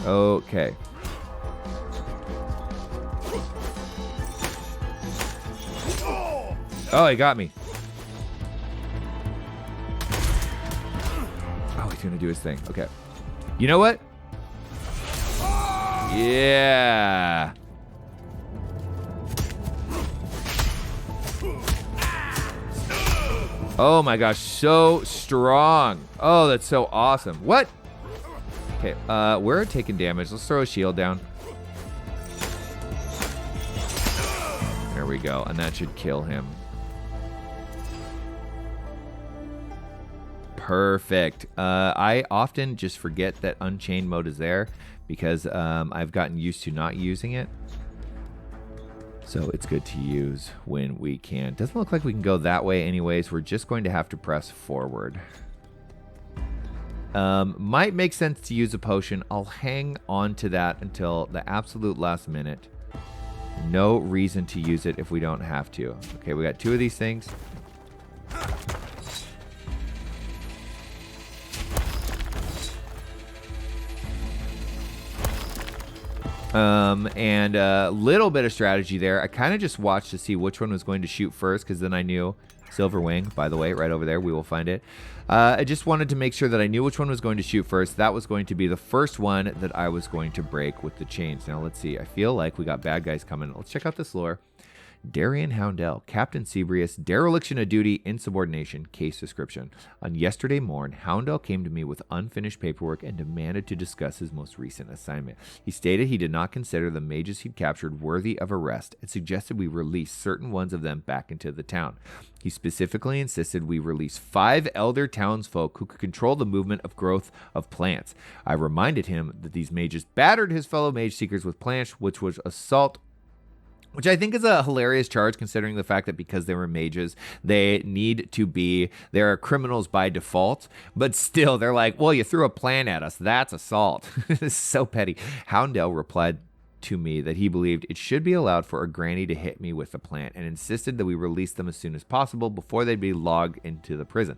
Okay. Oh, he got me. Oh, he's gonna do his thing. Okay. You know what? Yeah. Oh my gosh, so strong. Oh, that's so awesome. What? Okay, we're taking damage. Let's throw a shield down. There we go, and that should kill him. Perfect. I often just forget that Unchained mode is there because I've gotten used to not using it. So it's good to use when we can. Doesn't look like we can go that way anyways. We're just going to have to press forward. Might make sense to use a potion. I'll hang on to that until the absolute last minute. No reason to use it if we don't have to. Okay, we got 2 of these things. And a little bit of strategy there. I kind of just watched to see which one was going to shoot first because then I knew. Silver Wing, by the way, right over there. We will find it. I just wanted to make sure that I knew which one was going to shoot first. That was going to be the first one that I was going to break with the chains. Now, let's see. I feel like we got bad guys coming. Let's check out this lore. Darian Houndel, Captain Sebrius, dereliction of duty, insubordination, case description. On yesterday morn, Houndel came to me with unfinished paperwork and demanded to discuss his most recent assignment. He stated he did not consider the mages he'd captured worthy of arrest and suggested we release certain ones of them back into the town. He specifically insisted we release 5 elder townsfolk who could control the movement of growth of plants. I reminded him that these mages battered his fellow Mageseekers with plants, which was assault, which I think is a hilarious charge considering the fact that because they were mages, they are criminals by default. But still, they're like, well, you threw a plant at us. That's assault. It's so petty. Houndel replied to me that he believed it should be allowed for a granny to hit me with a plant and insisted that we release them as soon as possible before they'd be logged into the prison.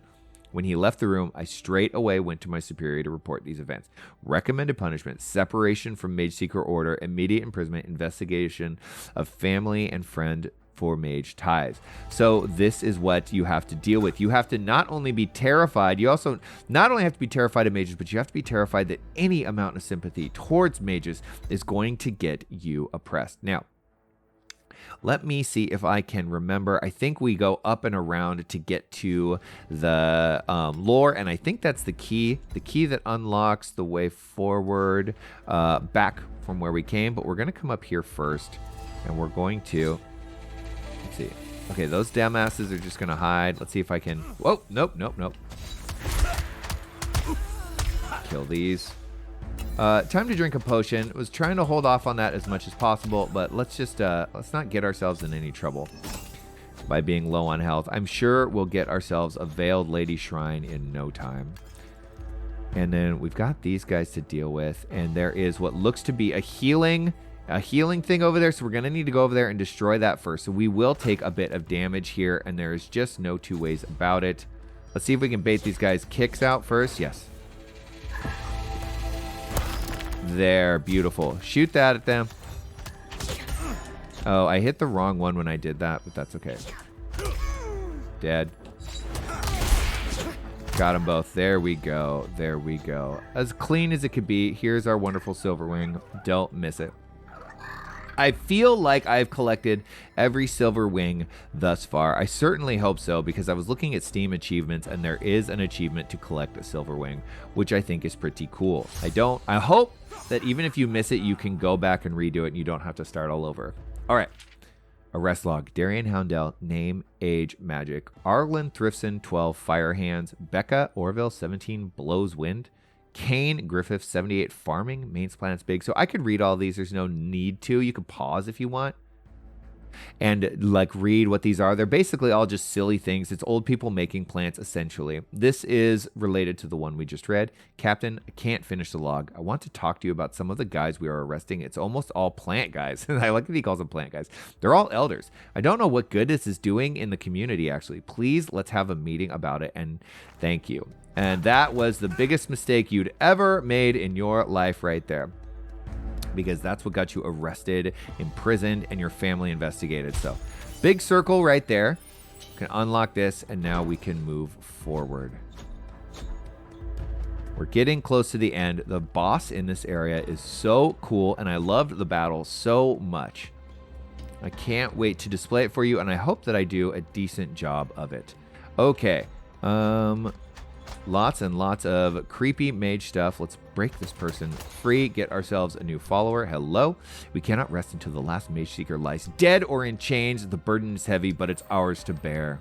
When he left the room, I straight away went to my superior to report these events. Recommended punishment, separation from Mageseeker order, immediate imprisonment, investigation of family and friend for mage ties. So this is what you have to deal with. You have to not only be terrified, you also not only have to be terrified of mages, but you have to be terrified that any amount of sympathy towards mages is going to get you oppressed. Now, let me see if I can remember. I think we go up and around to get to the lore, and I think that's the key that unlocks the way forward back from where we came. But we're going to come up here first, and we're going to, let's see. Okay, those dumbasses are just going to hide. Let's see if I can, whoa, nope. Kill these. Time to drink a potion. Was trying to hold off on that as much as possible, but let's just let's not get ourselves in any trouble by being low on health. I'm sure we'll get ourselves a Veiled Lady Shrine in no time. And then we've got these guys to deal with. And there is what looks to be a healing thing over there. So we're going to need to go over there and destroy that first. So we will take a bit of damage here. And there is just no two ways about it. Let's see if we can bait these guys' kicks out first. Yes. There. Beautiful. Shoot that at them. Oh, I hit the wrong one when I did that, but that's okay. Dead. Got them both. There we go. There we go. As clean as it could be. Here's our wonderful Silverwing. Don't miss it. I feel like I've collected every Silverwing thus far. I certainly hope so, because I was looking at Steam achievements and there is an achievement to collect a Silverwing, which I think is pretty cool. I hope that even if you miss it, you can go back and redo it and you don't have to start all over. All right. Arrest log. Darian Houndel, name, age, magic. Arlen Thrifson, 12, fire hands. Becca Orville, 17, blows wind. Kane Griffith, 78, farming. Mains planets big. So I could read all these. There's no need to. You could pause if you want and like read what these are. They're basically all just silly things. It's old people making plants, essentially. This is related to the one we just read. Captain, I can't finish the log. I want to talk to you about some of the guys we are arresting. It's almost all plant guys. I like that he calls them plant guys. They're all elders. I don't know what good this is doing in the community, actually. Please, let's have a meeting about it, and thank you. And that was the biggest mistake you'd ever made in your life right there, because that's what got you arrested, imprisoned, and your family investigated. So big circle right there. Can unlock this, and now we can move forward. We're getting close to the end. The boss in this area is so cool, and I loved the battle so much. I can't wait to display it for you, and I hope that I do a decent job of it. Okay. Lots and lots of creepy mage stuff. Let's break this person free, get ourselves a new follower. Hello. We cannot rest until the last Mageseeker lies dead or in chains. The burden is heavy, but it's ours to bear.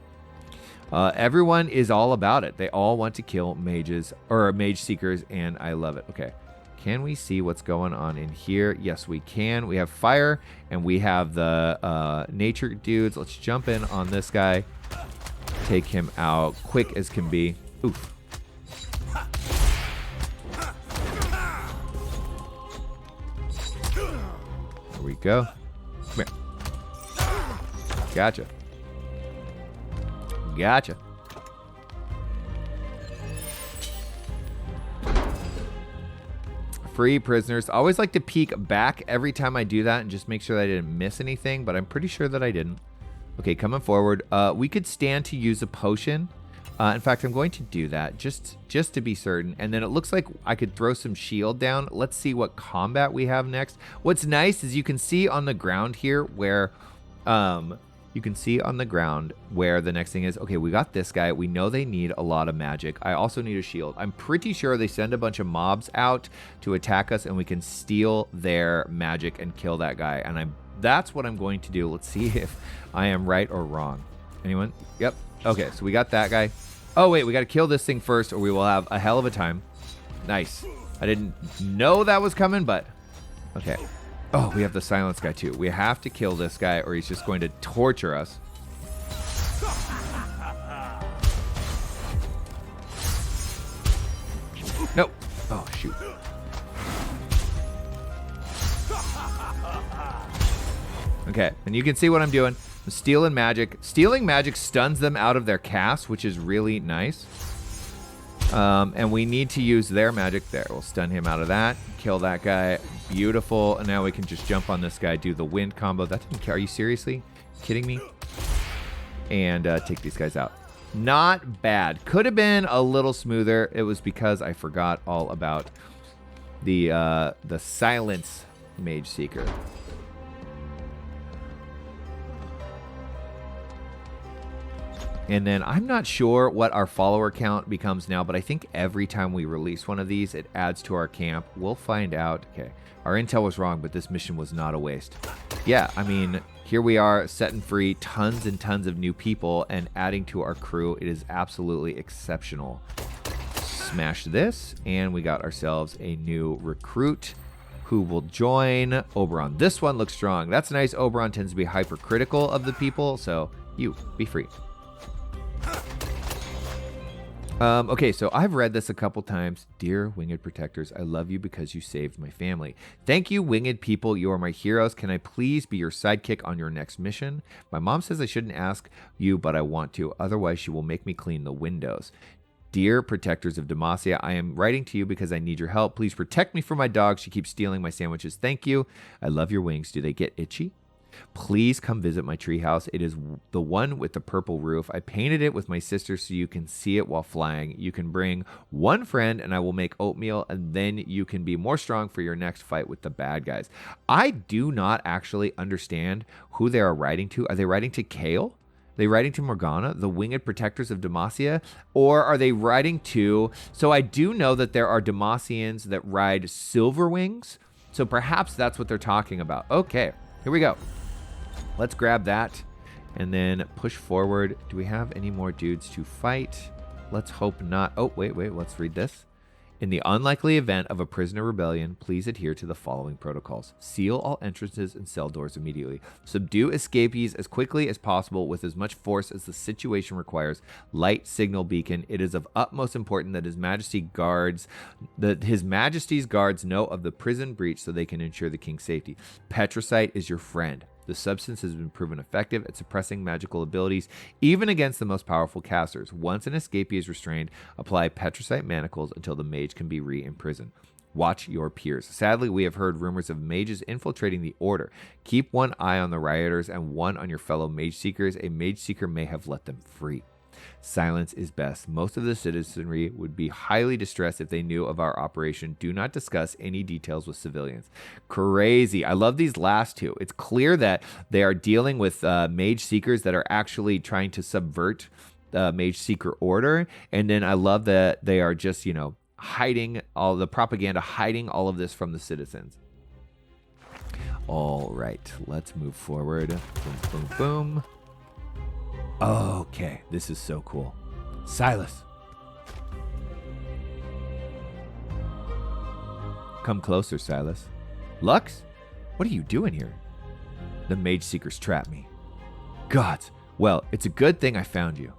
Everyone is all about it. They all want to kill mages or Mageseekers, and I love it. Okay. Can we see what's going on in here? Yes, we can. We have fire, and we have the nature dudes. Let's jump in on this guy. Take him out quick as can be. Oof. There we go. Come here. Gotcha. Gotcha. Free prisoners. I always like to peek back every time I do that and just make sure that I didn't miss anything, but I'm pretty sure that I didn't. Okay, coming forward. We could stand to use a potion. In fact, I'm going to do that just to be certain. And then it looks like I could throw some shield down. Let's see what combat we have next. What's nice is you can see on the ground here where the next thing is. Okay, we got this guy. We know they need a lot of magic. I also need a shield. I'm pretty sure they send a bunch of mobs out to attack us, and we can steal their magic and kill that guy. And that's what I'm going to do. Let's see if I am right or wrong. Anyone? Yep. Okay, so we got that guy. Oh, wait, we got to kill this thing first, or we will have a hell of a time. Nice. I didn't know that was coming, but okay. Oh, we have the silence guy, too. We have to kill this guy, or he's just going to torture us. Nope. Oh, shoot. Okay, and you can see what I'm doing. I'm stealing magic. Stealing magic stuns them out of their cast, which is really nice. And we need to use their magic there. We'll stun him out of that. Kill that guy. Beautiful. And now we can just jump on this guy, do the wind combo. That didn't care. Are you seriously kidding me? And take these guys out. Not bad. Could have been a little smoother. It was because I forgot all about the silence Mageseeker. And then I'm not sure what our follower count becomes now, but I think every time we release one of these, it adds to our camp. We'll find out. Okay, our intel was wrong, but this mission was not a waste. Yeah, I mean, here we are setting free tons and tons of new people and adding to our crew. It is absolutely exceptional. Smash this, and we got ourselves a new recruit who will join Oberon. This one looks strong. That's nice. Oberon tends to be hypercritical of the people, so you, be free. Okay, so I've read this a couple times. Dear winged protectors, I love you because you saved my family. Thank you, winged people. You are my heroes. Can I please be your sidekick on your next mission? My mom says I shouldn't ask you, but I want to. Otherwise, she will make me clean the windows. Dear protectors of Demacia, I am writing to you because I need your help. Please protect me from my dog. She keeps stealing my sandwiches. Thank you. I love your wings. Do they get itchy? Please come visit my treehouse. It is the one with the purple roof. I painted it with my sister so you can see it while flying. You can bring one friend and I will make oatmeal, and then you can be more strong for your next fight with the bad guys. I do not actually understand who they are writing to. Are they writing to Kale? Are they writing to Morgana, the winged protectors of Demacia? Or are they writing to... So I do know that there are Demacians that ride silver wings. So perhaps that's what they're talking about. Okay, here we go. Let's grab that and then push forward. Do we have any more dudes to fight? Let's hope not. Oh, wait. Let's read this. In the unlikely event of a prisoner rebellion, please adhere to the following protocols. Seal all entrances and cell doors immediately. Subdue escapees as quickly as possible with as much force as the situation requires. Light signal beacon. It is of utmost importance that His Majesty's guards know of the prison breach so they can ensure the king's safety. Petricite is your friend. The substance has been proven effective at suppressing magical abilities, even against the most powerful casters. Once an escapee is restrained, apply Petricite manacles until the mage can be re-imprisoned. Watch your peers. Sadly, we have heard rumors of mages infiltrating the order. Keep one eye on the rioters and one on your fellow Mageseekers. A Mageseeker may have let them free. Silence is best. Most of the citizenry would be highly distressed if they knew of our operation. Do not discuss any details with civilians. Crazy. I love these last two. It's clear that they are dealing with Mageseekers that are actually trying to subvert the Mageseeker order. And then I love that they are just, hiding all the propaganda, hiding all of this from the citizens. All right, let's move forward. Boom, boom, boom. Okay, this is so cool. Sylas. Come closer, Sylas. Lux? What are you doing here? The Mageseekers trapped me. Gods. Well, it's a good thing I found you.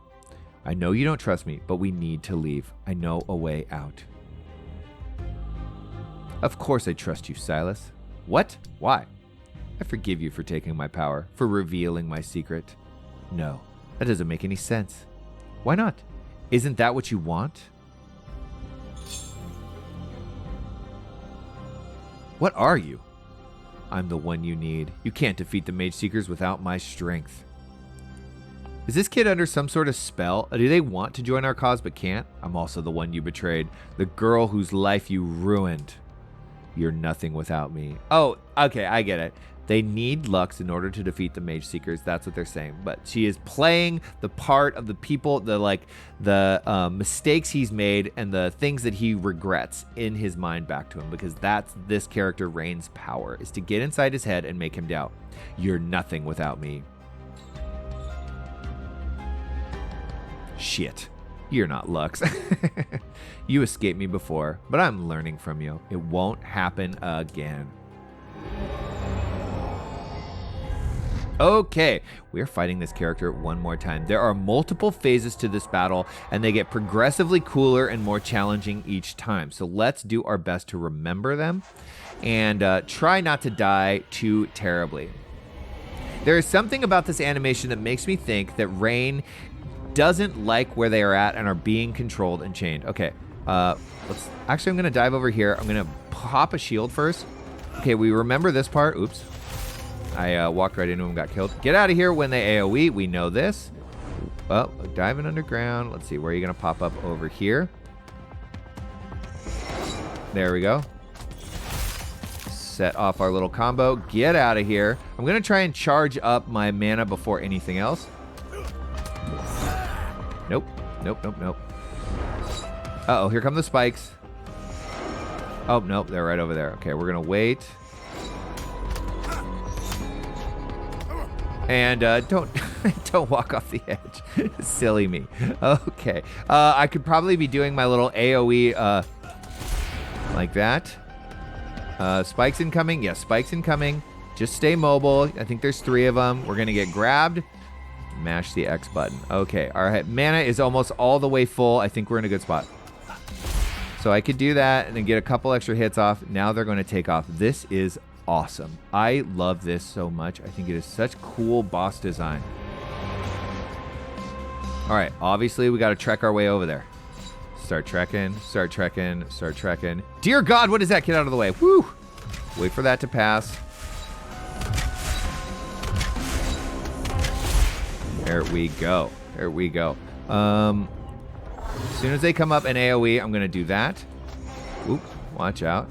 I know you don't trust me, but we need to leave. I know a way out. Of course I trust you, Sylas. What? Why? I forgive you for taking my power, for revealing my secret. No. That doesn't make any sense. Why not? Isn't that what you want? What are you? I'm the one you need. You can't defeat the Mageseekers without my strength. Is this kid under some sort of spell? Do they want to join our cause but can't? I'm also the one you betrayed. The girl whose life you ruined. You're nothing without me. Oh, okay, I get it. They need Lux in order to defeat the Mageseekers. That's what they're saying. But she is playing the part of the people, the mistakes he's made and the things that he regrets in his mind back to him. Because that's this character Rain's power, is to get inside his head and make him doubt. You're nothing without me. Shit. You're not Lux. You escaped me before, but I'm learning from you. It won't happen again. Okay, we're fighting this character one more time. There are multiple phases to this battle, and they get progressively cooler and more challenging each time. So let's do our best to remember them and try not to die too terribly. There is something about this animation that makes me think that Rain doesn't like where they are at and are being controlled and chained. Okay, I'm going to dive over here. I'm going to pop a shield first. Okay, we remember this part. Oops. I walked right into him, got killed. Get out of here when they AoE. We know this. Well, diving underground. Let's see. Where are you going to pop up? Over here. There we go. Set off our little combo. Get out of here. I'm going to try and charge up my mana before anything else. Nope. Uh-oh, here come the spikes. Oh, nope. They're right over there. Okay, we're going to wait. And don't walk off the edge. Silly me. Okay. I could probably be doing my little AoE like that. Spikes incoming. Yes, spikes incoming. Just stay mobile. I think there's 3 of them. We're going to get grabbed. Mash the X button. Okay, all right. Mana is almost all the way full. I think we're in a good spot. So I could do that and then get a couple extra hits off. Now they're going to take off. This is awesome. I love this so much. I think it is such cool boss design. All right, obviously we got to trek our way over there. Start trekking, start trekking, start trekking. Dear God, what is that? Get out of the way. Woo! Wait for that to pass. There we go. There we go. As soon as they come up in AoE, I'm going to do that. Oop, watch out.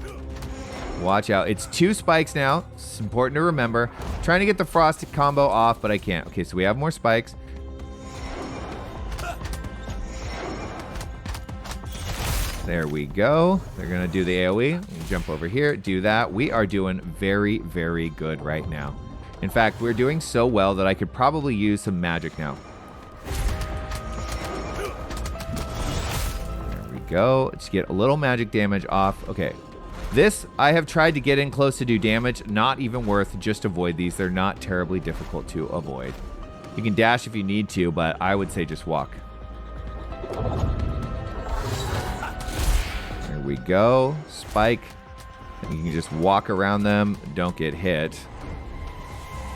Watch out. It's 2 spikes now. It's important to remember. I'm trying to get the Frosted combo off, but I can't. Okay, so we have more spikes. There we go. They're going to do the AoE. Jump over here, do that. We are doing very, very good right now. In fact, we're doing so well that I could probably use some magic now. There we go. Let's get a little magic damage off. Okay. This, I have tried to get in close to do damage. Not even worth. Just avoid these. They're not terribly difficult to avoid. You can dash if you need to, but I would say just walk. There we go. Spike. And you can just walk around them. Don't get hit.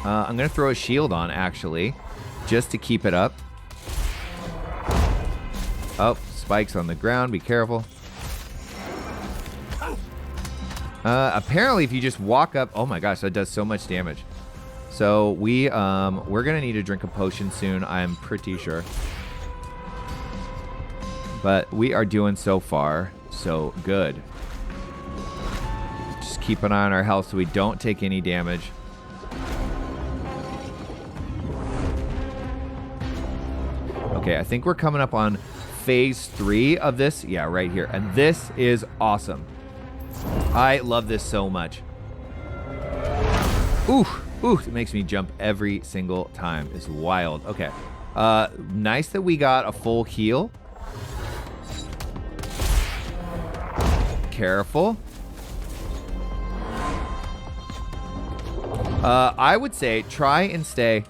I'm going to throw a shield on, actually, just to keep it up. Oh, spikes on the ground. Be careful. Apparently, if you just walk up... Oh, my gosh, that does so much damage. So we're going to need to drink a potion soon, I'm pretty sure. But we are doing so far so good. Just keep an eye on our health so we don't take any damage. Okay, I think we're coming up on phase 3 of this. Yeah, right here. And this is awesome. I love this so much. Ooh, it makes me jump every single time. It's wild. Okay. Nice that we got a full heal. Careful. I would say try and stay...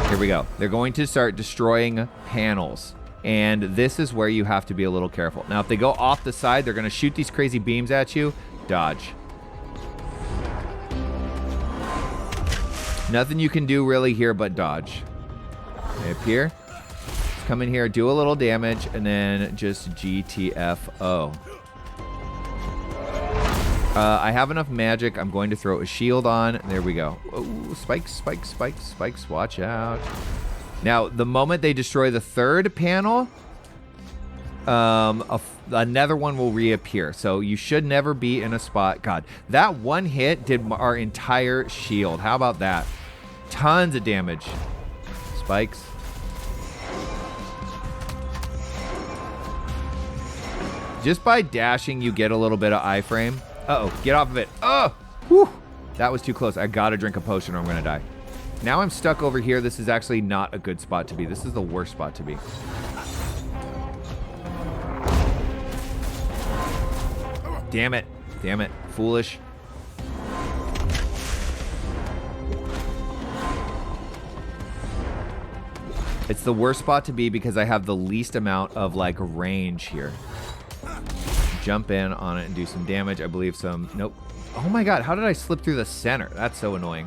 Here we go. They're going to start destroying panels. And this is where you have to be a little careful. Now, if they go off the side, they're going to shoot these crazy beams at you. Dodge. Nothing you can do really here but dodge. They appear. Just come in here, do a little damage, and then just GTFO. I have enough magic. I'm going to throw a shield on. There we go. Oh, spikes, spikes, spikes, spikes. Watch out. Now, the moment they destroy the 3rd panel, another one will reappear. So you should never be in a spot. God, that one hit did our entire shield. How about that? Tons of damage. Spikes. Just by dashing, you get a little bit of iframe. Uh-oh, get off of it. Oh, whew. That was too close. I gotta drink a potion or I'm gonna die. Now I'm stuck over here. This is actually not a good spot to be. This is the worst spot to be. Damn it. Damn it. Foolish. It's the worst spot to be because I have the least amount of, like, range here. Jump in on it and do some damage. I believe some... Nope. Oh my god, how did I slip through the center? That's so annoying.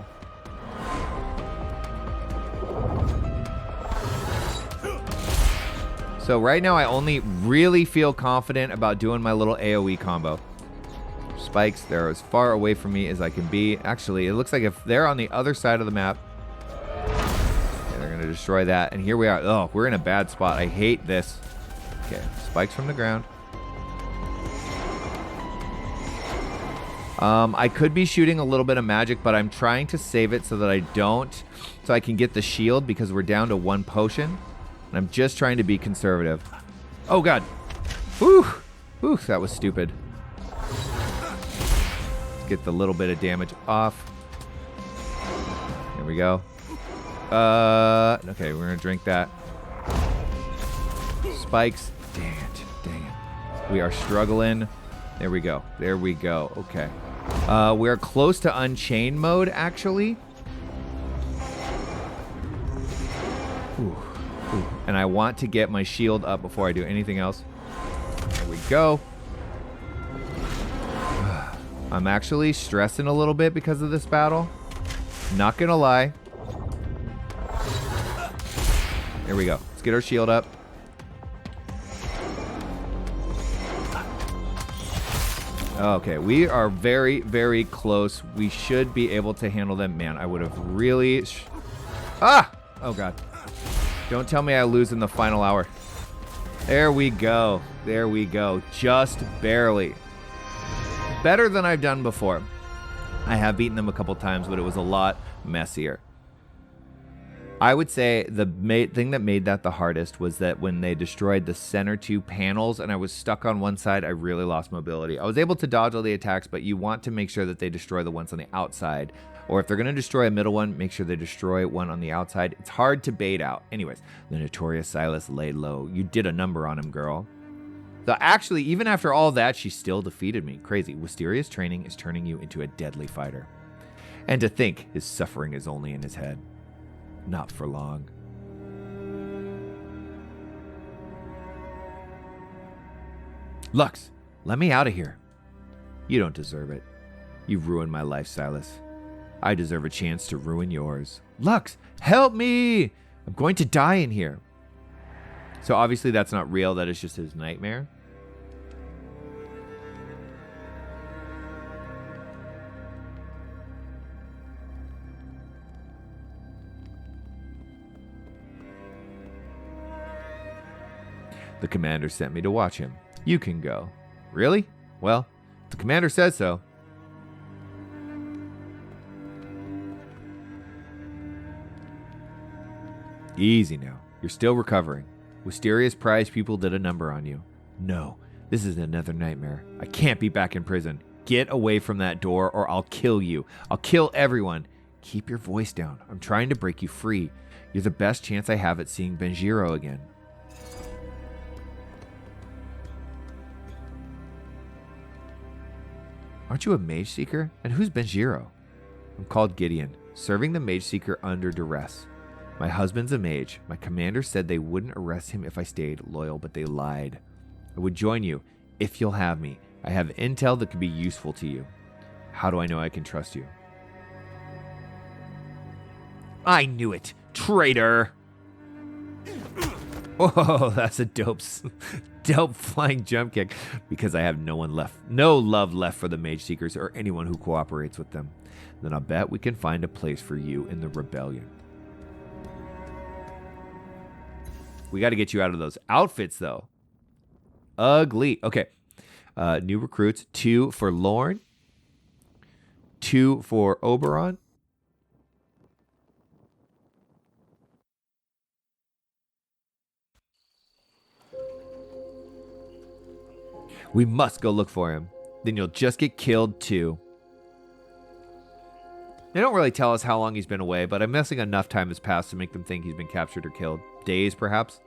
So right now I only really feel confident about doing my little AoE combo. Spikes, they're as far away from me as I can be. Actually, it looks like if they're on the other side of the map, okay, they're going to destroy that. And here we are. Oh, we're in a bad spot. I hate this. Okay, spikes from the ground. I could be shooting a little bit of magic, but I'm trying to save it so that I don't, so I can get the shield because we're down to 1 potion. And I'm just trying to be conservative. Oh, God. Whew. Whew, that was stupid. Let's get the little bit of damage off. Here we go. Okay, we're going to drink that. Spikes. Dang it. Dang it. We are struggling. There we go. There we go. Okay. We're close to Unchained mode, actually. Ooh. Ooh. And I want to get my shield up before I do anything else. There we go. I'm actually stressing a little bit because of this battle. Not gonna lie. There we go. Let's get our shield up. Okay, we are very, very close. We should be able to handle them. Man, I would have really... Ah! Oh, God. Don't tell me I lose in the final hour. There we go. There we go. Just barely. Better than I've done before. I have beaten them a couple times, but it was a lot messier. I would say the thing that made that the hardest was that when they destroyed the center two panels and I was stuck on one side, I really lost mobility. I was able to dodge all the attacks, but you want to make sure that they destroy the ones on the outside. Or if they're going to destroy a middle one, make sure they destroy one on the outside. It's hard to bait out. Anyways, the notorious Sylas laid low. You did a number on him, girl. So actually, even after all that, she still defeated me. Crazy. Wisteria's training is turning you into a deadly fighter. And to think his suffering is only in his head. Not for long. Lux, let me out of here. You don't deserve it. You've ruined my life, Sylas. I deserve a chance to ruin yours. Lux, help me! I'm going to die in here. So obviously that's not real. That is just his nightmare. The commander sent me to watch him. You can go. Really? Well, the commander says so. Easy now. You're still recovering. Wisteria's prize people did a number on you. No, this is another nightmare. I can't be back in prison. Get away from that door or I'll kill you. I'll kill everyone. Keep your voice down. I'm trying to break you free. You're the best chance I have at seeing Benjiro again. Aren't you a Mageseeker? And who's Benjiro? I'm called Gideon, serving the Mageseeker under duress. My husband's a mage. My commander said they wouldn't arrest him if I stayed loyal, but they lied. I would join you if you'll have me. I have intel that could be useful to you. How do I know I can trust you? I knew it, traitor! Oh, that's a dope flying jump kick. Because I have no love left for the Mageseekers or anyone who cooperates with them. Then I'll bet we can find a place for you in the rebellion. We got to get you out of those outfits, though. Ugly. Okay. New recruits. 2 for Lorne. 2 for Oberon. We must go look for him. Then you'll just get killed, too. They don't really tell us how long he's been away, but I'm guessing enough time has passed to make them think he's been captured or killed. Days, perhaps?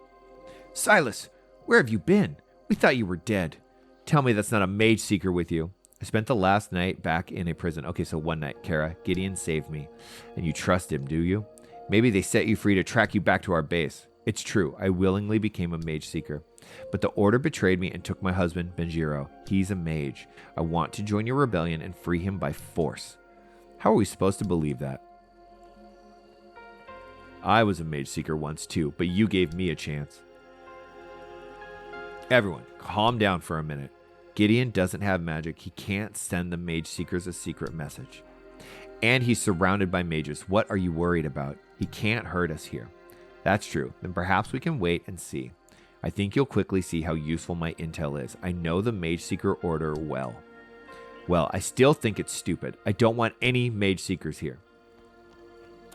Sylas, where have you been? We thought you were dead. Tell me that's not a Mageseeker with you. I spent the last night back in a prison. Okay, so one night, Kara. Gideon saved me. And you trust him, do you? Maybe they set you free to track you back to our base. It's true, I willingly became a Mageseeker. But the Order betrayed me and took my husband, Benjiro. He's a mage. I want to join your rebellion and free him by force. How are we supposed to believe that? I was a Mageseeker once too, but you gave me a chance. Everyone, calm down for a minute. Gideon doesn't have magic. He can't send the Mageseekers a secret message. And he's surrounded by mages. What are you worried about? He can't hurt us here. That's true. Then perhaps we can wait and see. I think you'll quickly see how useful my intel is. I know the Mageseeker Order well. Well, I still think it's stupid. I don't want any Mageseekers here.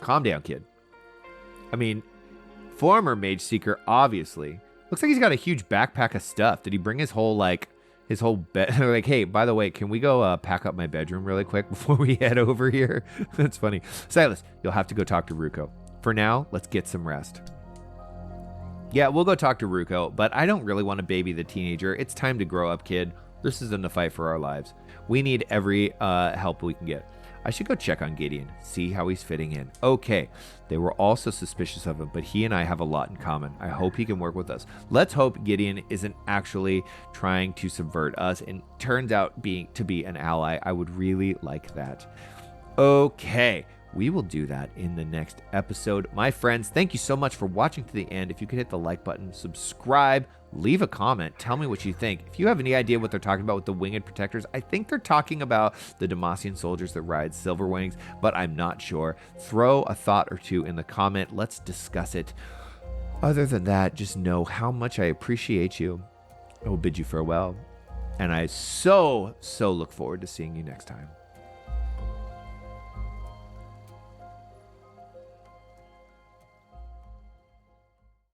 Calm down, kid. I mean, former Mageseeker, obviously. Looks like he's got a huge backpack of stuff. Did he bring his whole bed? Like, hey, by the way, can we go pack up my bedroom really quick before we head over here? That's funny. Sylas, you'll have to go talk to Ruko. For now, let's get some rest. Yeah, we'll go talk to Ruko, but I don't really want to baby the teenager. It's time to grow up, kid. This isn't a fight for our lives. We need every help we can get. I should go check on Gideon, see how he's fitting in. Okay, they were also suspicious of him, but he and I have a lot in common. I hope he can work with us. Let's hope Gideon isn't actually trying to subvert us and turns out to be an ally. I would really like that. Okay, we will do that in the next episode. My friends, thank you so much for watching to the end. If you could hit the like button, subscribe, leave a comment, tell me what you think. If you have any idea what they're talking about with the winged protectors, I think they're talking about the Demacian soldiers that ride silver wings, but I'm not sure. Throw a thought or two in the comment. Let's discuss it. Other than that, just know how much I appreciate you. I will bid you farewell, and I so look forward to seeing you next time.